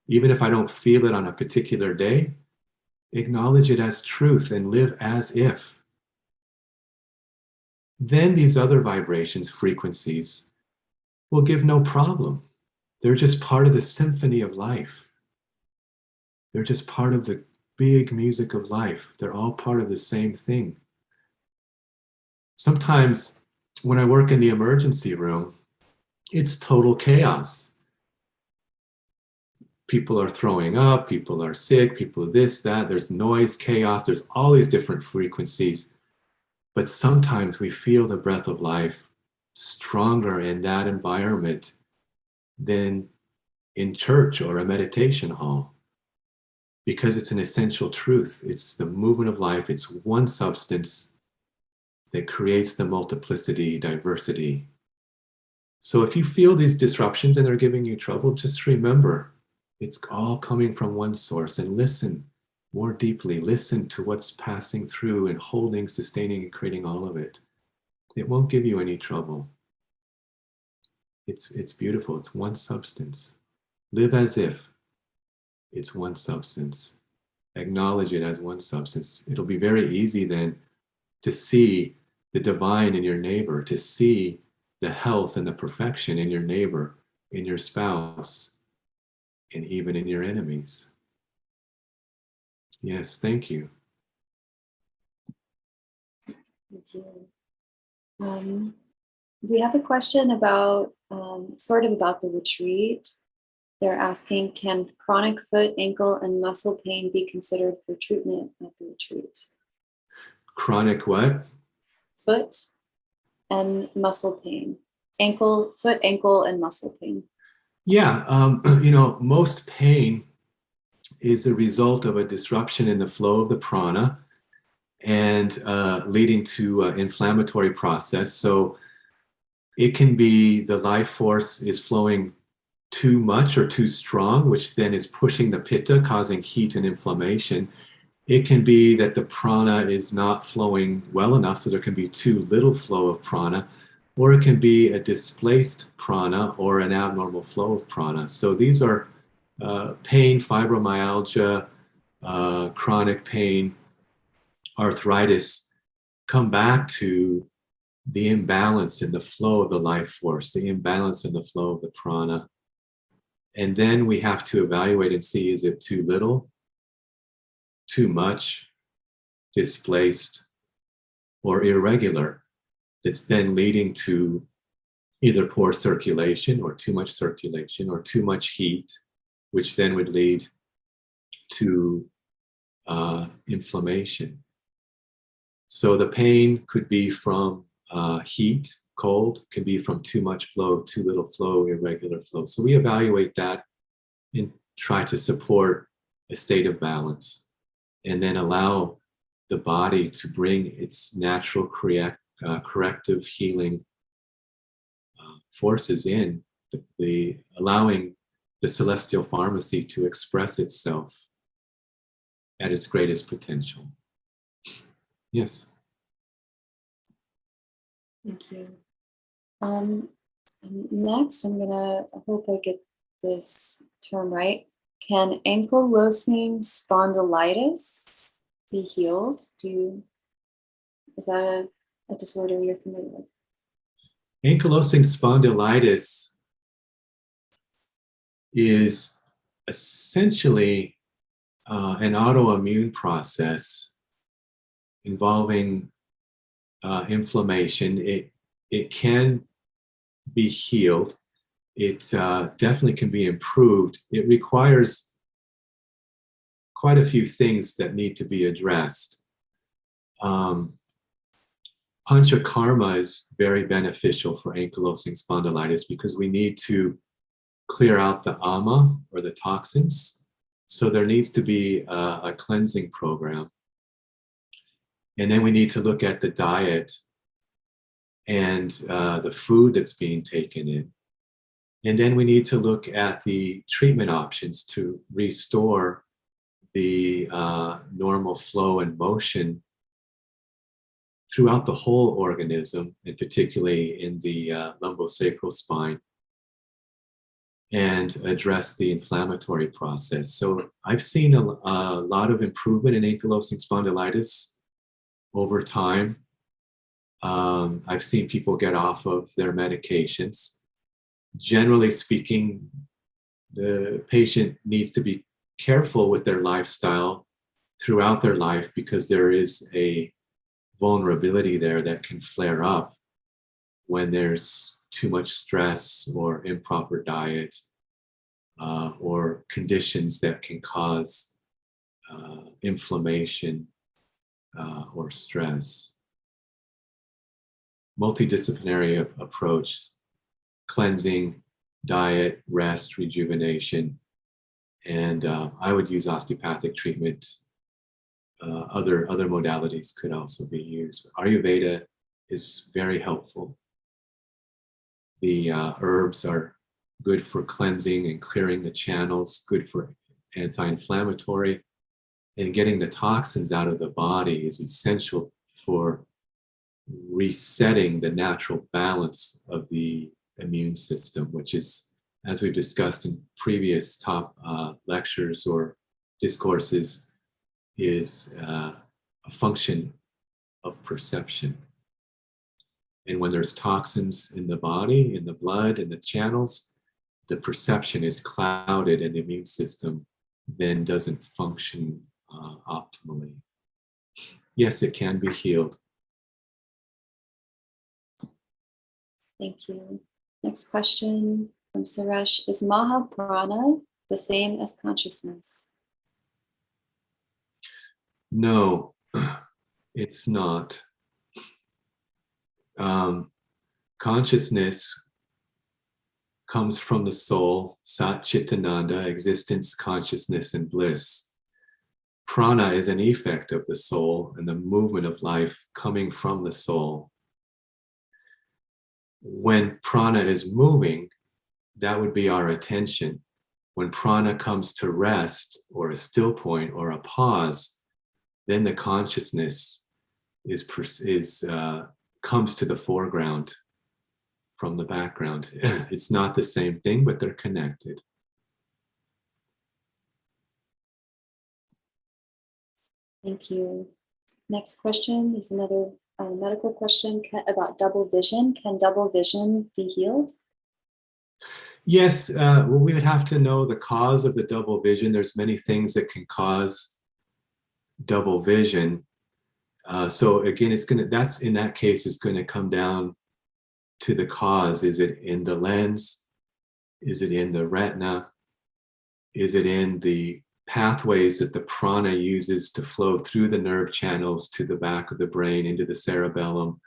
Even if I don't feel it on a particular day, acknowledge it as truth and live as if. Then these other vibrations, frequencies, will give no problem. They're just part of the symphony of life. They're just part of the big music of life. They're all part of the same thing. Sometimes when I work in the emergency room, it's total chaos. People are throwing up, people are sick, people this, that, there's noise, chaos, there's all these different frequencies. But sometimes we feel the breath of life stronger in that environment than in church or a meditation hall, because it's an essential truth. It's the movement of life. It's one substance that creates the multiplicity, diversity. So if you feel these disruptions and they're giving you trouble, just remember, it's all coming from one source, and listen more deeply. Listen to what's passing through and holding, sustaining, and creating all of it. It won't give you any trouble. It's beautiful. It's one substance. Live as if it's one substance. Acknowledge it as one substance. It'll be very easy then to see the divine in your neighbor, to see the health and the perfection in your neighbor, in your spouse, and even in your enemies. Yes, thank you. Thank you. We have a question about sort of about the retreat. They're asking, can chronic foot, ankle, and muscle pain be considered for treatment at the retreat? Chronic what? Foot and muscle pain. Foot, ankle, and muscle pain. Yeah, most pain is a result of a disruption in the flow of the prana and leading to inflammatory process. So it can be the life force is flowing too much or too strong, which then is pushing the pitta, causing heat and inflammation. It can be that the prana is not flowing well enough, so there can be too little flow of prana, or it can be a displaced prana or an abnormal flow of prana. So these are pain, fibromyalgia, chronic pain, arthritis, come back to the imbalance in the flow of the life force, the imbalance in the flow of the prana. And then we have to evaluate and see, is it too little, too much, displaced, or irregular? That's then leading to either poor circulation or too much heat, which then would lead to inflammation. So the pain could be from heat, cold, can be from too much flow, too little flow, irregular flow. So we evaluate that and try to support a state of balance, and then allow the body to bring its natural corrective healing forces in, allowing the celestial pharmacy to express itself at its greatest potential. Yes. Thank you. Next, I hope I get this term right. Can ankylosing spondylitis be healed? Is that a disorder you're familiar with? Ankylosing spondylitis is essentially an autoimmune process involving inflammation. It can be healed. It definitely can be improved. It requires quite a few things that need to be addressed. Panchakarma is very beneficial for ankylosing spondylitis because we need to clear out the ama, or the toxins. So there needs to be a cleansing program. And then we need to look at the diet and the food that's being taken in. And then we need to look at the treatment options to restore the normal flow and motion throughout the whole organism, and particularly in the lumbosacral spine, and address the inflammatory process. So I've seen a lot of improvement in ankylosing spondylitis over time. I've seen people get off of their medications. Generally speaking, the patient needs to be careful with their lifestyle throughout their life, because there is a vulnerability there that can flare up when there's too much stress or improper diet, or conditions that can cause inflammation or stress. Multidisciplinary approach: cleansing, diet, rest, rejuvenation, and I would use osteopathic treatment. Other modalities could also be used. Ayurveda is very helpful. The herbs are good for cleansing and clearing the channels, good for anti-inflammatory, and getting the toxins out of the body is essential for resetting the natural balance of the immune system, which is, as we've discussed in previous top lectures or discourses, is a function of perception. And when there's toxins in the body, in the blood, in the channels, the perception is clouded, and the immune system then doesn't function optimally. Yes, it can be healed. Thank you. Next question from Suresh. Is Mahaprana the same as consciousness? No, it's not. Consciousness comes from the soul, Sat Chitananda, existence, consciousness, and bliss. Prana is an effect of the soul and the movement of life coming from the soul. When prana is moving, that would be our attention. When prana comes to rest, or a still point, or a pause, then the consciousness comes to the foreground from the background. It's not the same thing, but they're connected. Thank you. Next question is another a medical question about double vision. Can double vision be healed? Yes, well, we would have to know the cause of the double vision. There's many things that can cause double vision. So again, that's in that case, it's going to come down to the cause. Is it in the lens? Is it in the retina? Is it in the pathways that the prana uses to flow through the nerve channels to the back of the brain into the cerebellum?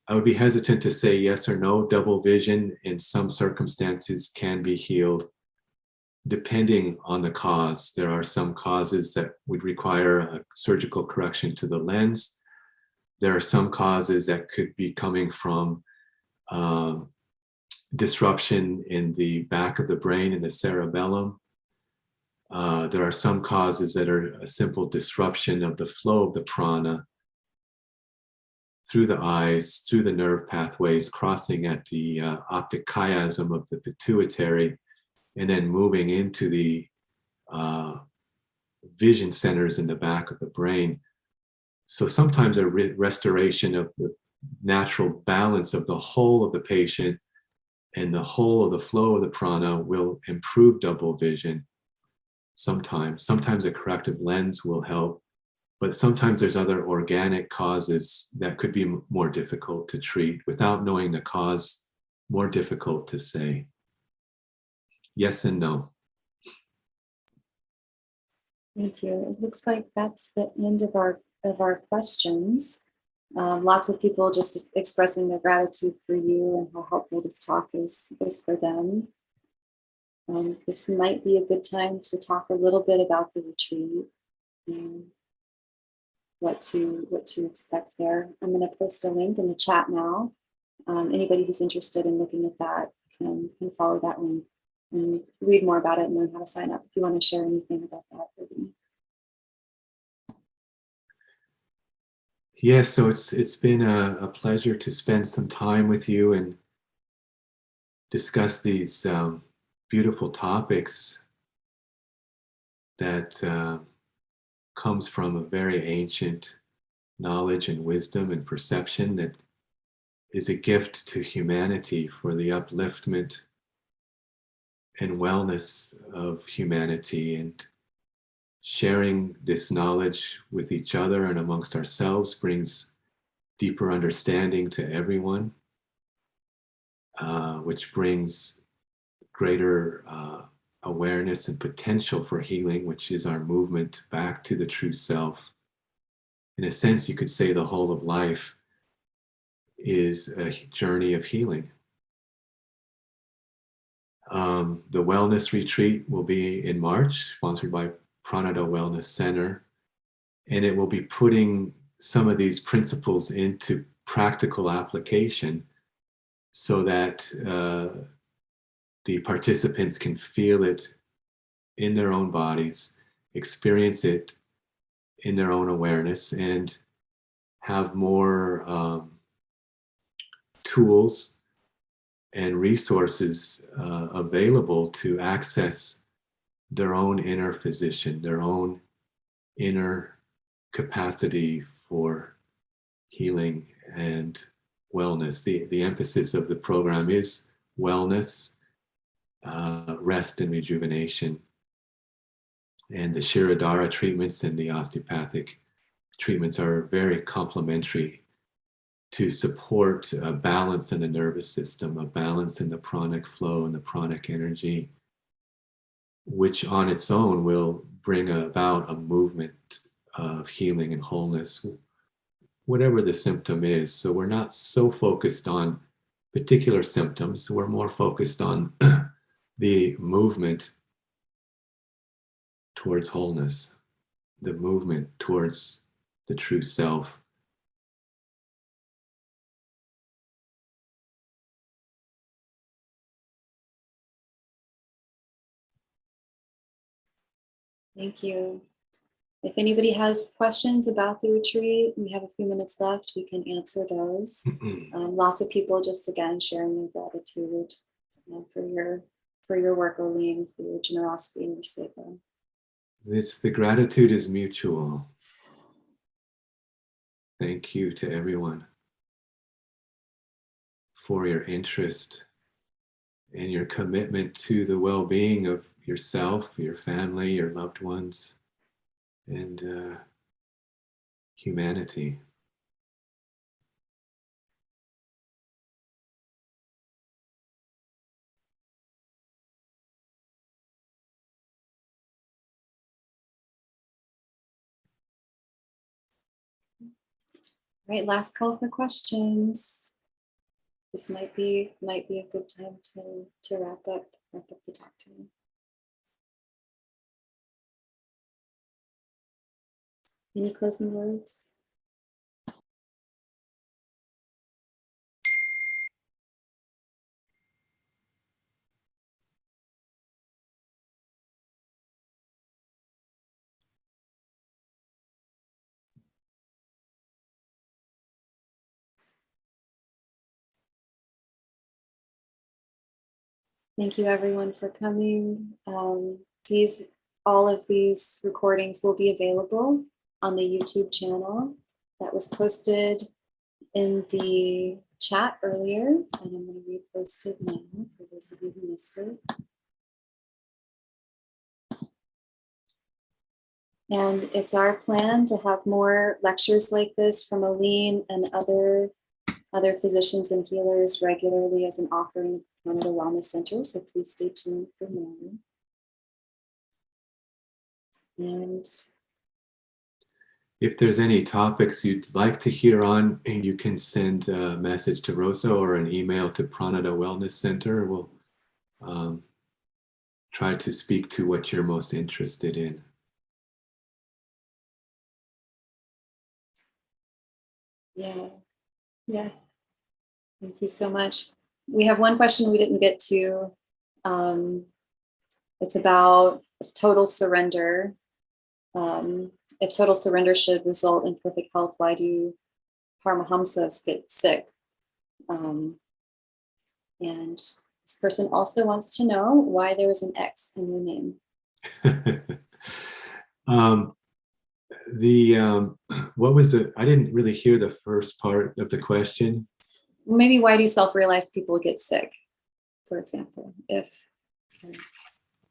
I would be hesitant to say yes or no. Double vision in some circumstances can be healed depending on the cause. There are some causes that would require a surgical correction to the lens. There are some causes that could be coming from disruption in the back of the brain, in the cerebellum. There are some causes that are a simple disruption of the flow of the prana through the eyes, through the nerve pathways, crossing at the optic chiasm of the pituitary, and then moving into the vision centers in the back of the brain. So sometimes a restoration of the natural balance of the whole of the patient and the whole of the flow of the prana will improve double vision. Sometimes a corrective lens will help, but sometimes there's other organic causes that could be more difficult to treat. Without knowing the cause, more difficult to say. Yes and no. Thank you. It looks like that's the end of our questions. Lots of people just expressing their gratitude for you and how helpful this talk is for them. This might be a good time to talk a little bit about the retreat and what to expect there. I'm going to post a link in the chat now. Anybody who's interested in looking at that can follow that link and read more about it and learn how to sign up. If you want to share anything about that with me. Yes, so it's been a pleasure to spend some time with you and discuss these beautiful topics that comes from a very ancient knowledge and wisdom and perception that is a gift to humanity for the upliftment and wellness of humanity. And sharing this knowledge with each other and amongst ourselves brings deeper understanding to everyone, which brings greater awareness and potential for healing, which is our movement back to the true self. In a sense, you could say the whole of life is a journey of healing. The wellness retreat will be in March, sponsored by Pranada Wellness Center, and it will be putting some of these principles into practical application so that the participants can feel it in their own bodies, experience it in their own awareness, and have more tools and resources available to access their own inner physician, their own inner capacity for healing and wellness. The emphasis of the program is wellness, rest and rejuvenation. And the Shirodhara treatments and the osteopathic treatments are very complementary to support a balance in the nervous system, a balance in the pranic flow and the pranic energy, which on its own will bring about a movement of healing and wholeness, whatever the symptom is. So we're not so focused on particular symptoms, we're more focused on the movement towards wholeness, the movement towards the true self. Thank you. If anybody has questions about the retreat, we have a few minutes left. We can answer those. Lots of people just again sharing their gratitude for your work, Olixn, for your generosity and your seva. The gratitude is mutual. thank you to everyone for your interest and your commitment to the well-being of yourself, your family, your loved ones, and humanity. All right, last call for questions. This might be a good time to wrap up the talk time. Any closing words? Thank you everyone for coming. All of these recordings will be available on the YouTube channel that was posted in the chat earlier, and I'm going to repost it now for those of you who missed it. And it's our plan to have more lectures like this from Olixn and other physicians and healers regularly as an offering from the Wellness Center. So please stay tuned for more. And if there's any topics you'd like to hear on, you can send a message to Rosa or an email to Pranada Wellness Center. We'll try to speak to what you're most interested in. Yeah. Thank you so much. We have one question we didn't get to. It's about total surrender. If total surrender should result in perfect health, why do Paramahamsas get sick? And this person also wants to know why there is an X in your name. What was the? I didn't really hear the first part of the question. Maybe why do self-realized people get sick, for example, if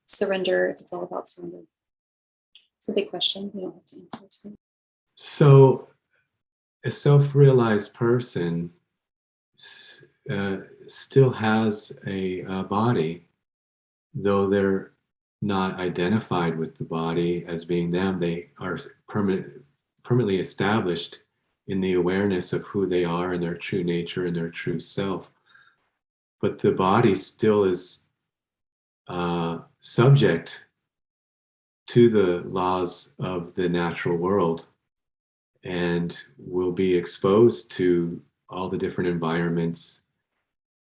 surrender, if it's all about surrender? It's a big question. We don't have to answer it today. So a self-realized person still has a body, though they're not identified with the body as being them. They are permanently established in the awareness of who they are and their true nature and their true self. But the body still is subject to the laws of the natural world and will be exposed to all the different environments,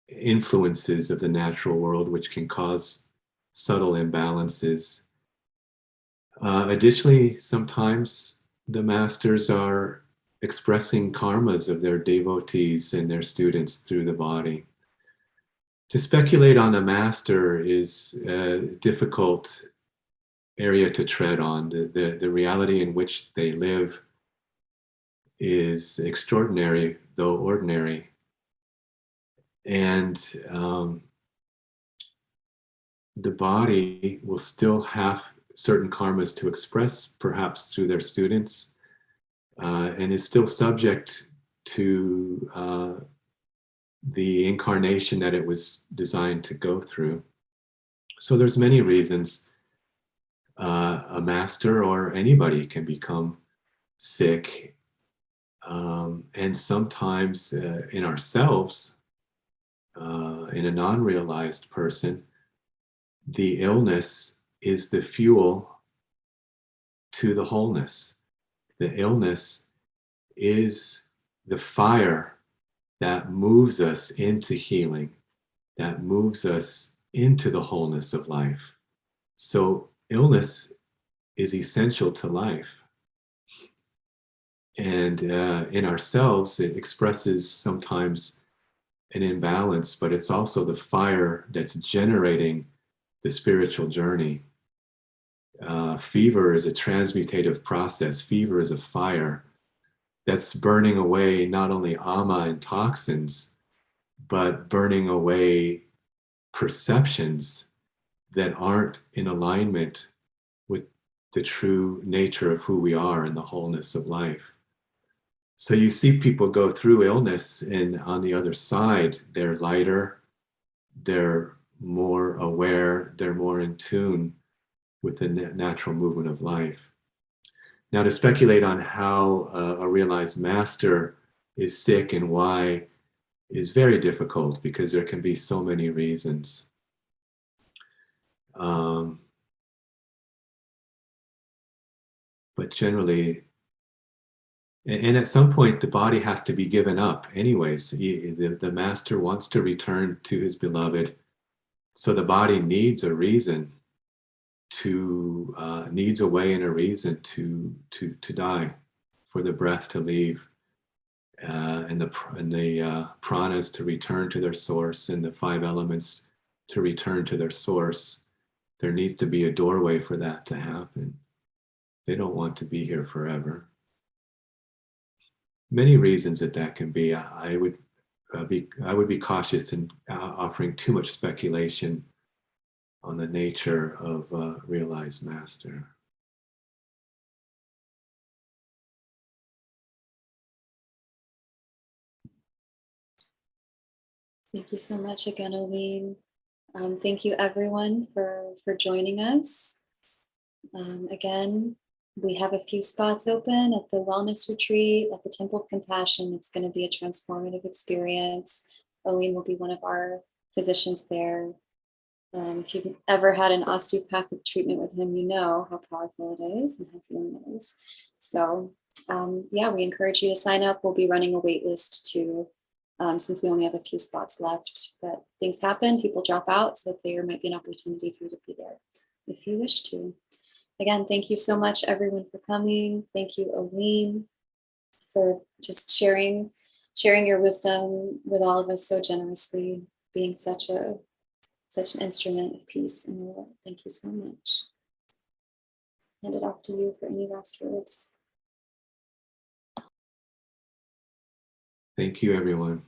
influences of the natural world, which can cause subtle imbalances. Additionally, sometimes the masters are expressing karmas of their devotees and their students through the body. To speculate on a master is a difficult area to tread on. The reality in which they live is extraordinary, though ordinary. And the body will still have certain karmas to express, perhaps through their students, and is still subject to the incarnation that it was designed to go through. So there's many reasons a master or anybody can become sick. And sometimes in ourselves, in a non-realized person, the illness is the fuel to the wholeness. The illness is the fire that moves us into healing, that moves us into the wholeness of life. So illness is essential to life. And in ourselves, it expresses sometimes an imbalance, but it's also the fire that's generating the spiritual journey. Fever is a transmutative process. Fever is a fire that's burning away not only ama and toxins, but burning away perceptions that aren't in alignment with the true nature of who we are and the wholeness of life. So you see people go through illness, and on the other side, they're lighter, they're more aware, they're more in tune with the natural movement of life. Now, to speculate on how a realized master is sick and why is very difficult, because there can be so many reasons. But generally, and at some point, the body has to be given up anyways. The master wants to return to his beloved, so the body needs a reason to, needs a way and a reason to die, for the breath to leave, and the pranas to return to their source, and the five elements to return to their source. There needs to be a doorway for that to happen. They don't want to be here forever. Many reasons that can be. I would be cautious in offering too much speculation on the nature of a realized master. Thank you so much again, Olixn. Thank you everyone for joining us. Again, we have a few spots open at the wellness retreat at the Temple of Compassion. It's going to be a transformative experience. Olixn will be one of our physicians there. If you've ever had an osteopathic treatment with him, you know how powerful it is and how healing it is. So yeah, we encourage you to sign up. We'll be running a wait list too, since we only have a few spots left. But things happen, people drop out, so there might be an opportunity for you to be there if you wish to. Again, thank you so much, everyone, for coming. Thank you, Olixn, for just sharing your wisdom with all of us so generously, being such an instrument of peace in the world. Thank you so much. Hand it off to you for any last words. Thank you, everyone.